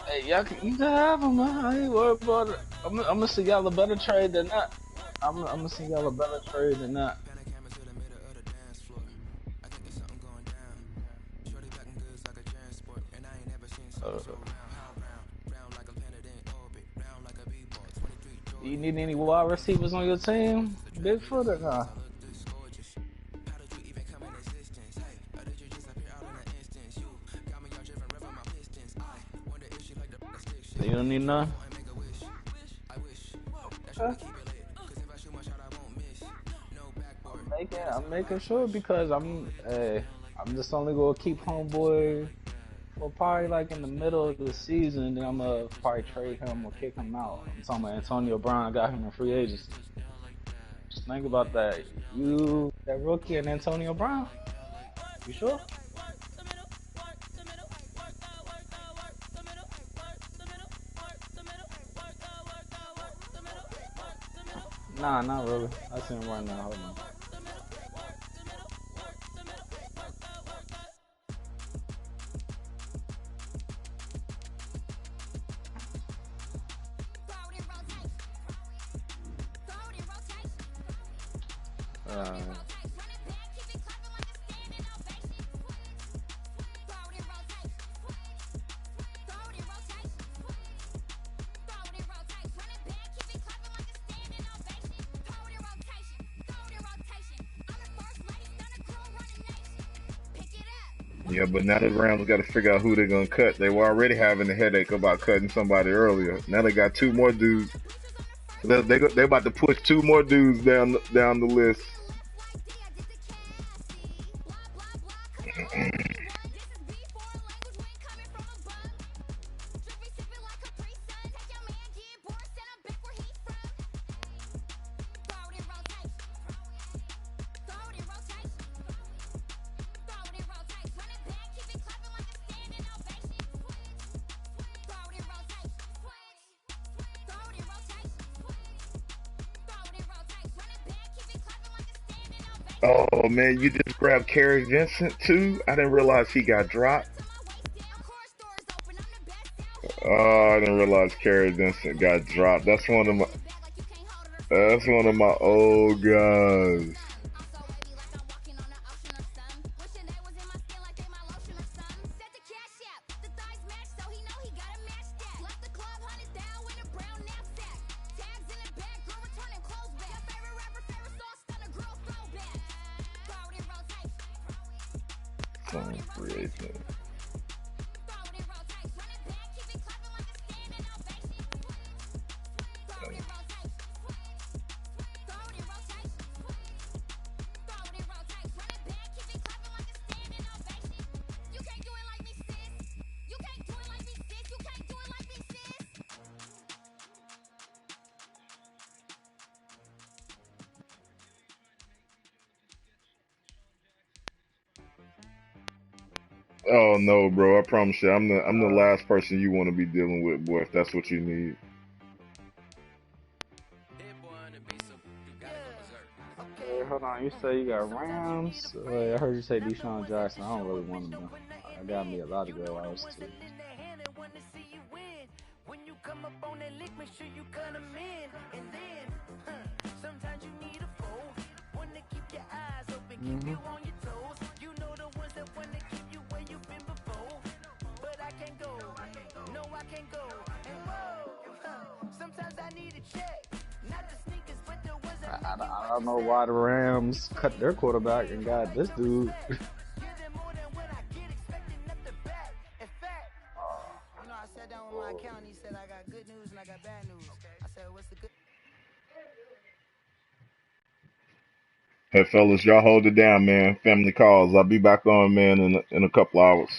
Hey, you can have him, man. I ain't worried about it. I'm gonna see y'all a better trade than that. I'm gonna see y'all a better trade than that. You need any wide receivers on your team? Bigfoot or not? You don't need none? Okay. I'm making sure because I'm just only gonna keep homeboy for probably like in the middle of the season. Then I'm gonna probably trade him or kick him out. I'm talking about Antonio Brown. Got him in free agency. Just think about that. That rookie and Antonio Brown. You sure? Nah, not really. I see him right now. Hold on. Yeah, but now the Rams got to figure out who they're gonna cut. They were already having a headache about cutting somebody earlier. Now they got two more dudes. They about to push two more dudes down the list. Oh man, you just grabbed Kerry Vincent too? I didn't realize he got dropped. Oh, I didn't realize Kerry Vincent got dropped. That's one of my old guys. Oh no, bro. I promise you, I'm the last person you want to be dealing with, boy. If that's what you need. Hey, hold on. You say you got Rams? I heard you say Deshaun Jackson. I don't really want him though. I got me a lot of good hours too. When you come up on that lick, make sure you cut them in. And then, sometimes you need a foe. One to keep your eyes open, keep you on your toes. You know the ones that want to keep you where you've been before. But I can't go, no I can't go. And whoa, sometimes I need a check. Not the sneakers, but the ones that make you I don't know why the Rams cut their quarterback and got this dude. I sat down with my accountant, he said I got good news and I got bad news. I said, what's the good? Hey fellas, y'all hold it down, man. Family calls. I'll be back on, man, in a couple hours.